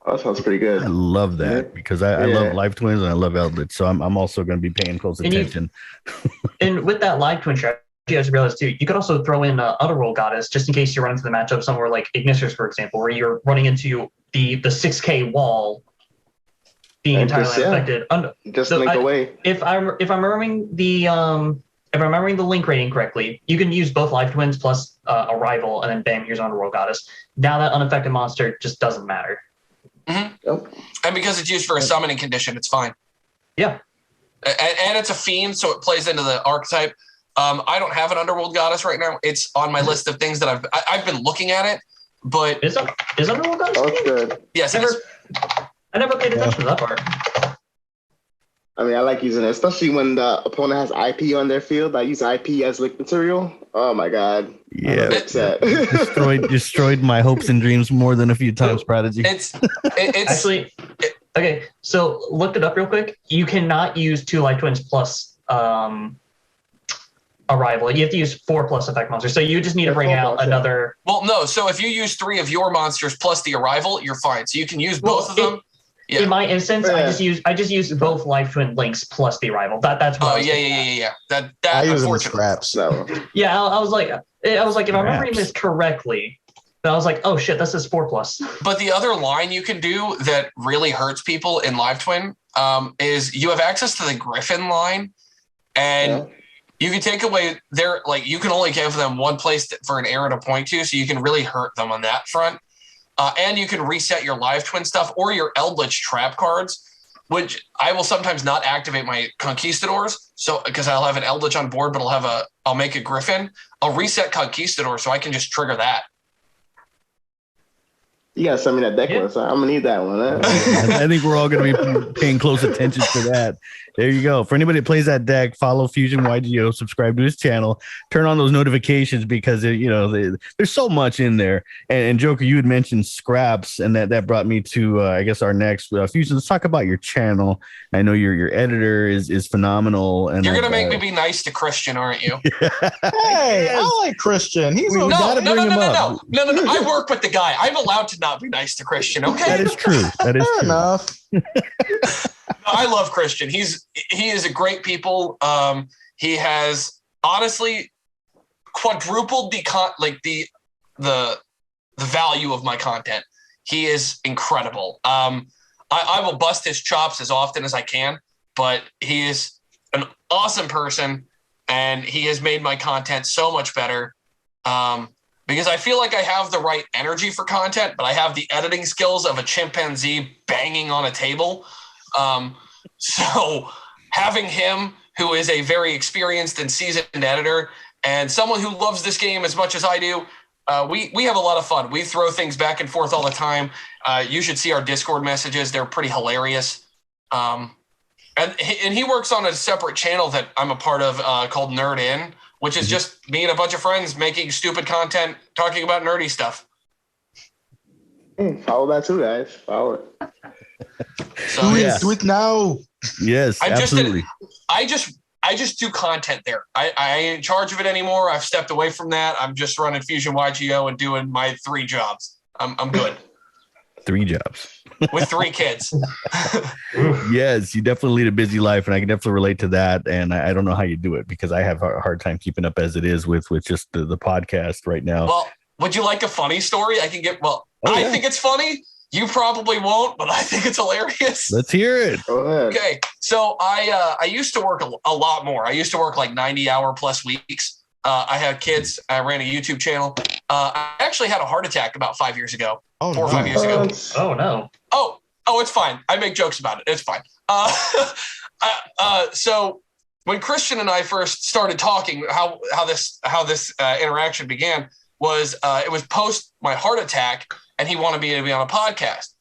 Oh, that sounds pretty good. I love that because I love Live Twins and I love Eldritch. So I'm also going to be paying close attention. And with that Live Twin strategy, I just realized too, you could also throw in Otherworld Goddess just in case you run into the matchup somewhere like Ignisters, for example, where you're running into the 6K wall being entirely unaffected. Just link away. If I'm remembering the link rating correctly, you can use both Live Twins plus a rival, and then bam, here's Underworld Goddess. Now that unaffected monster just doesn't matter. Mm-hmm. Yep. And because it's used for a summoning condition, it's fine. Yeah. And it's a fiend, so it plays into the archetype. I don't have an Underworld Goddess right now. It's on my list of things that I've been looking at it, but is Underworld Goddess? Oh, good. Yes, I never paid attention to that part. I mean, I like using it, especially when the opponent has IP on their field. I use IP as link material. Oh my god! Yeah, destroyed my hopes and dreams more than a few times. Prodigy. It's actually okay. So looked it up real quick. You cannot use 2 Live Twins plus a rival. You have to use 4 plus effect monsters. So you just need to bring out another. Well, no. So if you use 3 of your monsters plus the arrival, you're fine. So you can use both of them. Yeah. In my instance, I just use both Live Twin links plus the arrival. That's what. Yeah. That I use them as scraps. So yeah, I was like, if I'm remembering this correctly, I was like, oh shit, this is 4 plus. But the other line you can do that really hurts people in Live Twin is you have access to the Griffin line, and you can take away their you can only give them one place for an arrow to point to, so you can really hurt them on that front. And you can reset your Live Twin stuff or your Eldritch trap cards, which I will sometimes not activate my Conquistadors. So because I'll have an Eldritch on board, but I'll make a Griffin. I'll reset Conquistador so I can just trigger that. You gotta send me that deck list. I'm gonna need that one. I think we're all gonna be paying close attention to that. There you go. For anybody that plays that deck, follow Fusion YGO, subscribe to his channel, turn on those notifications because there's so much in there. And Joker, you had mentioned scraps, and that brought me to I guess our next Fusion. Let's talk about your channel. I know your editor is phenomenal, and you're gonna make me be nice to Christian, aren't you? Hey, I like Christian. He's no. I work with the guy. I'm allowed to not be nice to Christian. Okay, that is true. That is fair true. Enough. I love Christian. He is a great people. He has honestly quadrupled the value of my content. He is incredible. I will bust his chops as often as I can, but he is an awesome person, and he has made my content so much better. Because I feel like I have the right energy for content, but I have the editing skills of a chimpanzee banging on a table. So having him, who is a very experienced and seasoned editor and someone who loves this game as much as I do, We have a lot of fun. We throw things back and forth all the time. You should see our Discord messages. They're pretty hilarious. And he works on a separate channel that I'm a part of called Nerd In, which is just me and a bunch of friends making stupid content, talking about nerdy stuff. Follow that too, guys. Follow it. So Do it now. Yes, absolutely. I just do content there. I ain't in charge of it anymore. I've stepped away from that. I'm just running Fusion YGO and doing my 3 jobs. I'm good. 3 jobs. With 3 kids. Yes, you definitely lead a busy life, and I can definitely relate to that. And I don't know how you do it because I have a hard time keeping up as it is with just the podcast right now. Well, would you like a funny story? I can get. Well, I think it's funny. You probably won't, but I think it's hilarious. Let's hear it. Okay, so I used to work a lot more. I used to work like 90-hour plus weeks. I had kids. I ran a YouTube channel. I actually had a heart attack about 5 years ago. 4 or 5 years ago. Oh no. Oh, it's fine. I make jokes about it. It's fine. So when Christian and I first started talking, how this interaction began was it was post my heart attack, and he wanted me to be on a podcast.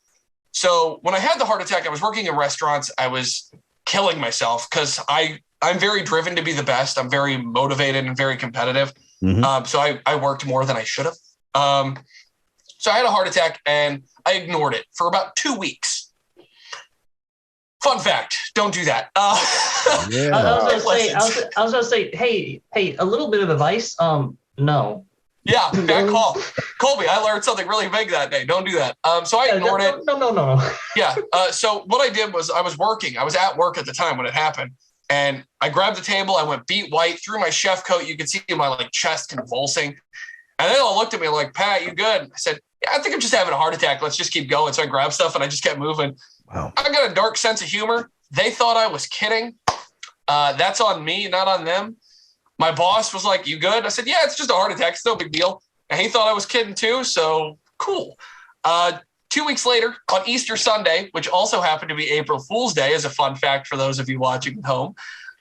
So when I had the heart attack, I was working in restaurants. I was killing myself because I'm very driven to be the best. I'm very motivated and very competitive. So I worked more than I should have. So I had a heart attack and I ignored it for about 2 weeks. Fun fact, don't do that. I was gonna say, hey, a little bit of advice. No. Yeah, bad call. Colby, I learned something really big that day. Don't do that. So I ignored it. No. Yeah. So what I did was I was working. I was at work at the time when it happened. And I grabbed the table. I went beet white, threw my chef coat. You could see my chest convulsing. And they all looked at me like, Pat, you good? I said, yeah, I think I'm just having a heart attack. Let's just keep going. So I grabbed stuff and I just kept moving. Wow. I got a dark sense of humor. They thought I was kidding. That's on me, not on them. My boss was like, you good? I said, yeah, it's just a heart attack. It's no big deal. And he thought I was kidding too. So cool. 2 weeks later, on Easter Sunday, which also happened to be April Fool's Day, as a fun fact for those of you watching at home,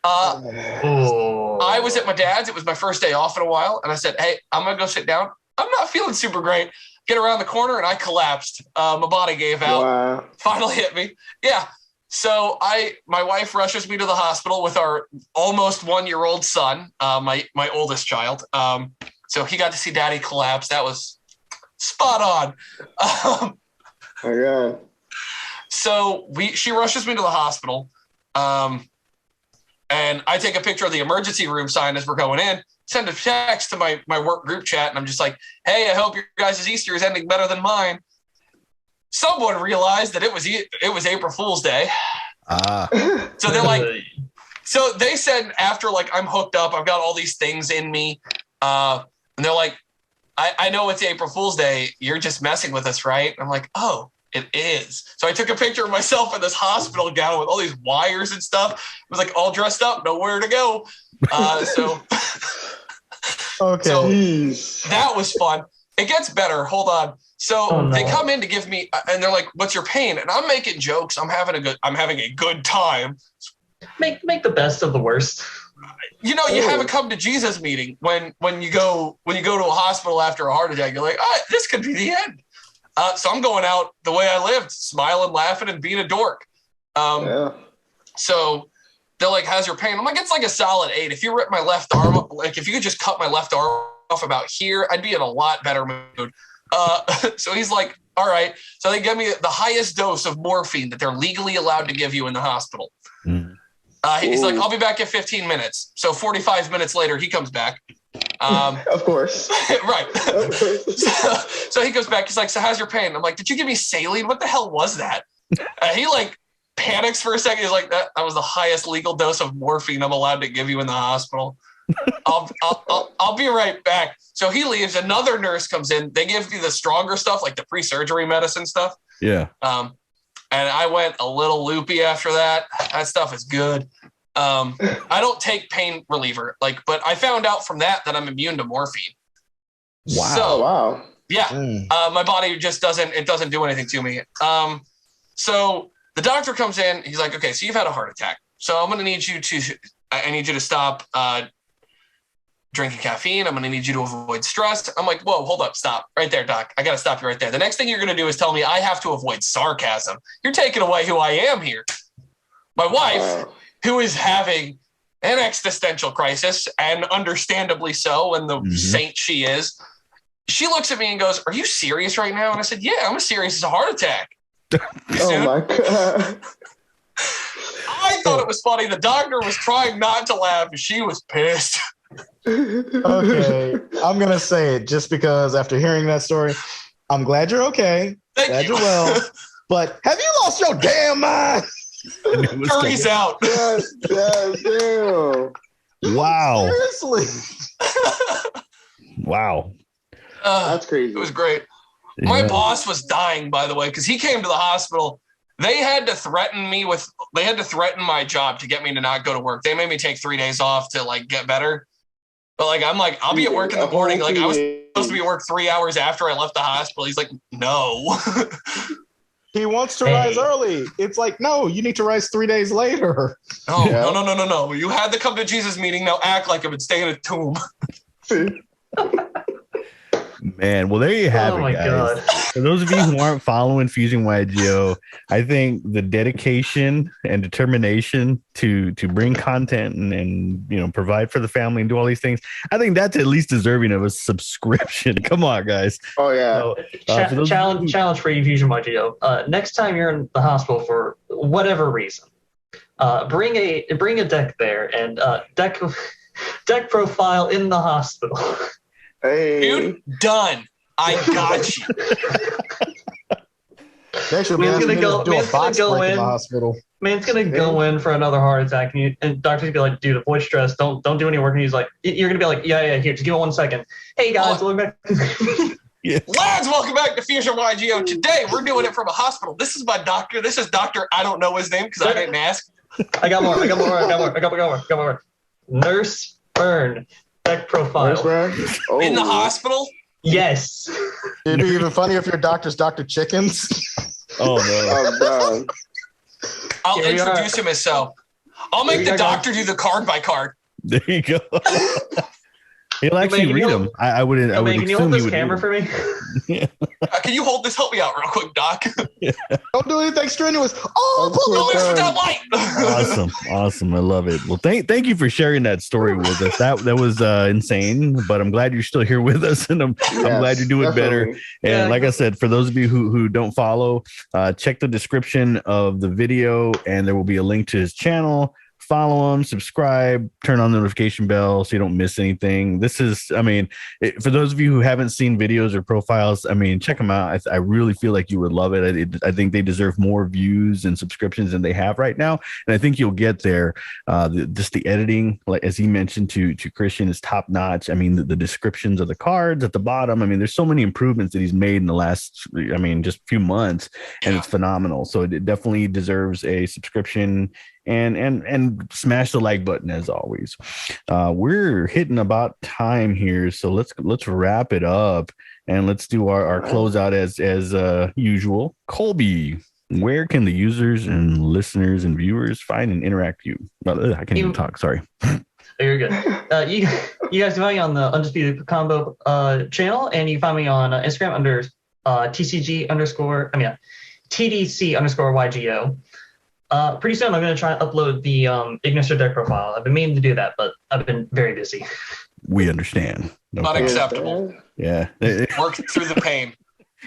I was at my dad's. It was my first day off in a while. And I said, hey, I'm going to go sit down. I'm not feeling super great. Get around the corner, and I collapsed. My body gave out. Wow. Finally hit me. Yeah. So my wife rushes me to the hospital with our almost 1-year-old son, my oldest child. So he got to see Daddy collapse. That was spot on. Oh God. So she rushes me to the hospital, and I take a picture of the emergency room sign as we're going in. Send a text to my work group chat, and I'm just like, "Hey, I hope your guys' Easter is ending better than mine." Someone realized that it was April Fool's Day. So they're like, so they said after I'm hooked up, I've got all these things in me, and they're like, I know it's April Fool's Day. You're just messing with us, right? I'm like, oh, it is. So I took a picture of myself in this hospital gown with all these wires and stuff. I was all dressed up, nowhere to go. So okay. So that was fun. It gets better. Hold on. So they come in to give me, and they're like, "What's your pain?" And I'm making jokes. I'm having a good time. Make the best of the worst. You have a come to Jesus meeting when you go to a hospital after a heart attack. You're like, this could be the end. So I'm going out the way I lived, smiling, laughing, and being a dork. So they're like, "How's your pain?" I'm like, "It's a solid 8. If you rip my left arm, if you could just cut my left arm off about here, I'd be in a lot better mood." So he's like, "All right." So they give me the highest dose of morphine that they're legally allowed to give you in the hospital. He's like, "I'll be back in 15 minutes." So 45 minutes later, he comes back. Of course. Right. So he goes back. He's like, "So how's your pain?" I'm like, "Did you give me saline? What the hell was that?" He panics for a second. He's like, that was the highest legal dose of morphine I'm allowed to give you in the hospital. I'll be right back. So he leaves. Another nurse comes in. They give you the stronger stuff, like the pre-surgery medicine stuff. Yeah. And I went a little loopy after that. That stuff is good. I don't take pain reliever, but I found out from that I'm immune to morphine. Wow. So, wow. Yeah. My body just doesn't do anything to me. So the doctor comes in. He's like, "Okay, so you've had a heart attack. So I need you to stop drinking caffeine. I'm going to need you to avoid stress. I'm like, whoa, hold up, stop right there, doc. I got to stop you right there. The next thing you're going to do is tell me I have to avoid sarcasm. You're taking away who I am here. My wife, who is having an existential crisis, and understandably so, and the saint she is, she looks at me and goes, "Are you serious right now?" And I said, "Yeah, I'm as serious as a heart attack." Oh my God. I thought it was funny. The doctor was trying not to laugh, and she was pissed. Okay, I'm gonna say it just because after hearing that story, I'm glad you're okay. Thank you. You're well. But have you lost your damn mind? Jury's out. Yes, damn. Wow. Seriously. Wow. That's crazy. It was great. My boss was dying, by the way, because he came to the hospital. They had to threaten my job to get me to not go to work. They made me take 3 days off to like get better. But like, I'm like, I'll be at work in the morning. Like I was supposed to be at work 3 hours after I left the hospital. He's like, no. He wants to rise early. It's like, no, you need to rise 3 days later. Oh, no. You had the come to Jesus meeting. Now act like I've been staying in a tomb. Man, well, there you have Oh it, my guys. God. For those of you who aren't following Fusion YGO, I think the dedication and determination to bring content and provide for the family and do all these things, I think that's at least deserving of a subscription. Come on, guys. Oh yeah. So, Challenge for you, Fusion YGO. Next time you're in the hospital for whatever reason, bring a deck there and deck profile in the hospital. Hey. Dude, done. I got you. They should Man's be gonna do a box go break in in. the hospital. Man's gonna go in for another heart attack, and doctor's gonna be like, "Dude, avoid stress. Don't do any work." And he's like, "You're gonna be like, yeah, here, just give me 1 second. Hey guys, welcome back." Lads, welcome back to Fusion YGO. Today we're doing it from a hospital. This is my doctor. This is Doctor. I don't know his name because I didn't ask. I got more. Nurse Fern, deck profile. Oh. In the hospital. Yes. It'd be even funny if your doctor's Dr. Chickens. oh no. Oh, God. I'll Here we are. introduce him as so. I'll make the doctor do the card by card. There you go. He'll actually read them. I would Can you hold assume he this would camera for me? Can you hold this? Help me out real quick, Doc. Don't do anything strenuous. Oh, Don't mix with pull that light. Awesome. I love it. Well, thank you for sharing that story with us. That was insane, but I'm glad you're still here with us, and I'm glad you're doing better. And like I said, for those of you who don't follow, check the description of the video, and there will be a link to his channel. Follow him, subscribe, turn on the notification bell so you don't miss anything. This is, for those of you who haven't seen videos or profiles, check them out. I really feel like you would love it. I think they deserve more views and subscriptions than they have right now. And I think you'll get there. Just the editing, like as he mentioned to Christian, is top notch. The descriptions of the cards at the bottom. There's so many improvements that he's made in the last, just few months, and it's phenomenal. So it definitely deserves a subscription. And smash the like button as always. We're hitting about time here, so let's wrap it up and let's do our closeout as usual. Colby, where can the users and listeners and viewers find and interact you? I can't even talk. Sorry. You're good. You guys can find me on the Undisputed Combo channel, and you can find me on Instagram under TDC _ YGO. Pretty soon I'm going to try and upload the Ignister deck profile. I've been meaning to do that, but I've been very busy. We understand. Not acceptable. Yeah. Work through the pain.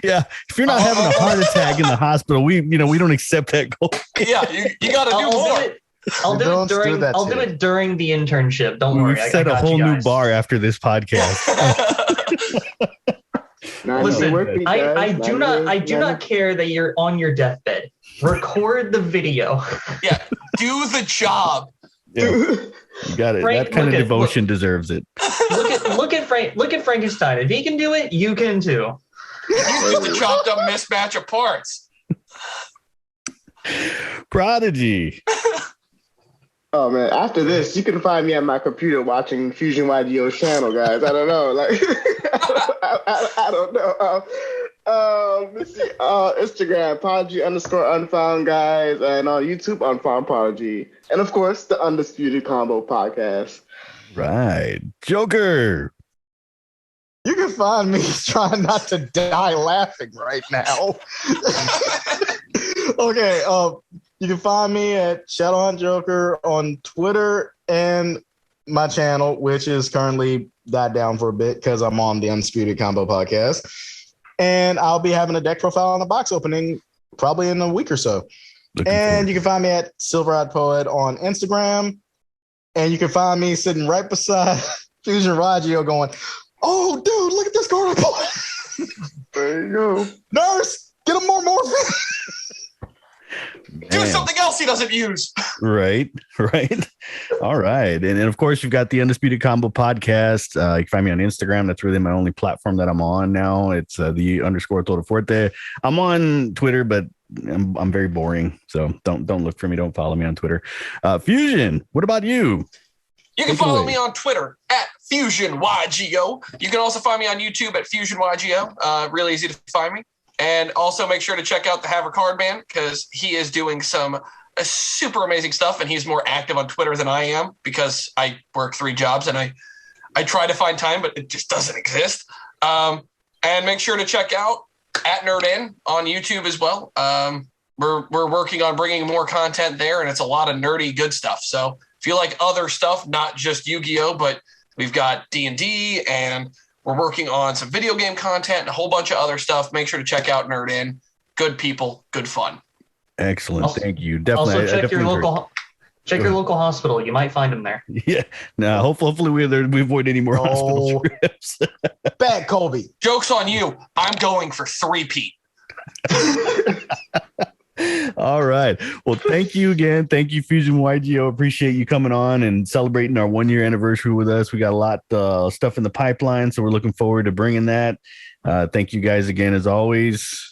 Yeah. If you're not having a heart attack in the hospital, we don't accept that goal. Yeah, you got to do more. I'll do it during the internship. Don't worry. We've set a whole new bar after this podcast. Listen, I do not care that you're on your deathbed. Record the video. Yeah, do the job. Yeah, you got it. That kind of devotion deserves it. Look at Frankenstein. If he can do it, you can too. You do the chopped up mismatch of parts. Oh Prodigy. man! After this, you can find me at my computer watching Fusion YGO channel, guys. I don't know, I don't know. Let's see, Instagram, Prodigy_Unfound, guys, and on YouTube, Unfound Prodigy. And of course, the Undisputed Combo Podcast. Right. Joker. You can find me trying not to die laughing right now. Okay, you can find me at Shadowhunt Joker on Twitter and my channel, which is currently died down for a bit because I'm on the Undisputed Combo Podcast. And I'll be having a deck profile on the box opening probably in a week or so. And you can find me at Silver-Eyed Poet on Instagram. And you can find me sitting right beside Fusion YGO going, oh, dude, look at this card I pulled. There you go. Nurse, get him more morphine. Do something else he doesn't use. Right. All right. And of course, you've got the Undisputed Combo Podcast. You can find me on Instagram. That's really my only platform that I'm on now. It's _Todo I'm on Twitter, but I'm very boring. So don't look for me. Don't follow me on Twitter. Fusion, what about you? You can follow me on Twitter at Fusion YGO. You can also find me on YouTube at Fusion YGO. Really easy to find me. And also make sure to check out the Haver Card Man because he is doing some super amazing stuff, and he's more active on Twitter than I am because I work 3 jobs and I try to find time, but it just doesn't exist. And make sure to check out at Nerd In on YouTube as well. We're working on bringing more content there, and it's a lot of nerdy good stuff. So if you like other stuff, not just Yu-Gi-Oh, but we've got D&D and we're working on some video game content and a whole bunch of other stuff. Make sure to check out Nerd In. Good people, good fun. Excellent. Thank you. Definitely. Also, check your local hospital. You might find them there. Yeah. No, hopefully we avoid any more hospital trips. Bad Colby. Joke's on you. I'm going for 3-peat. All right. Well, thank you again. Thank you, Fusion YGO. Appreciate you coming on and celebrating our 1-year anniversary with us. We got a lot of stuff in the pipeline, so we're looking forward to bringing that. Thank you guys again, as always.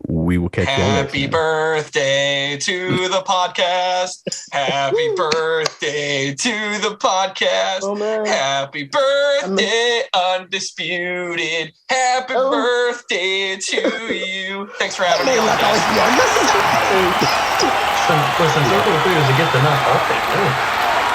We will catch you. Happy birthday to the podcast. Happy birthday to the podcast. Oh, man. Happy birthday, Undisputed. Happy birthday to you. Thanks for having me on, guys. Listen, Circle of Food is a gift enough. I'll take it.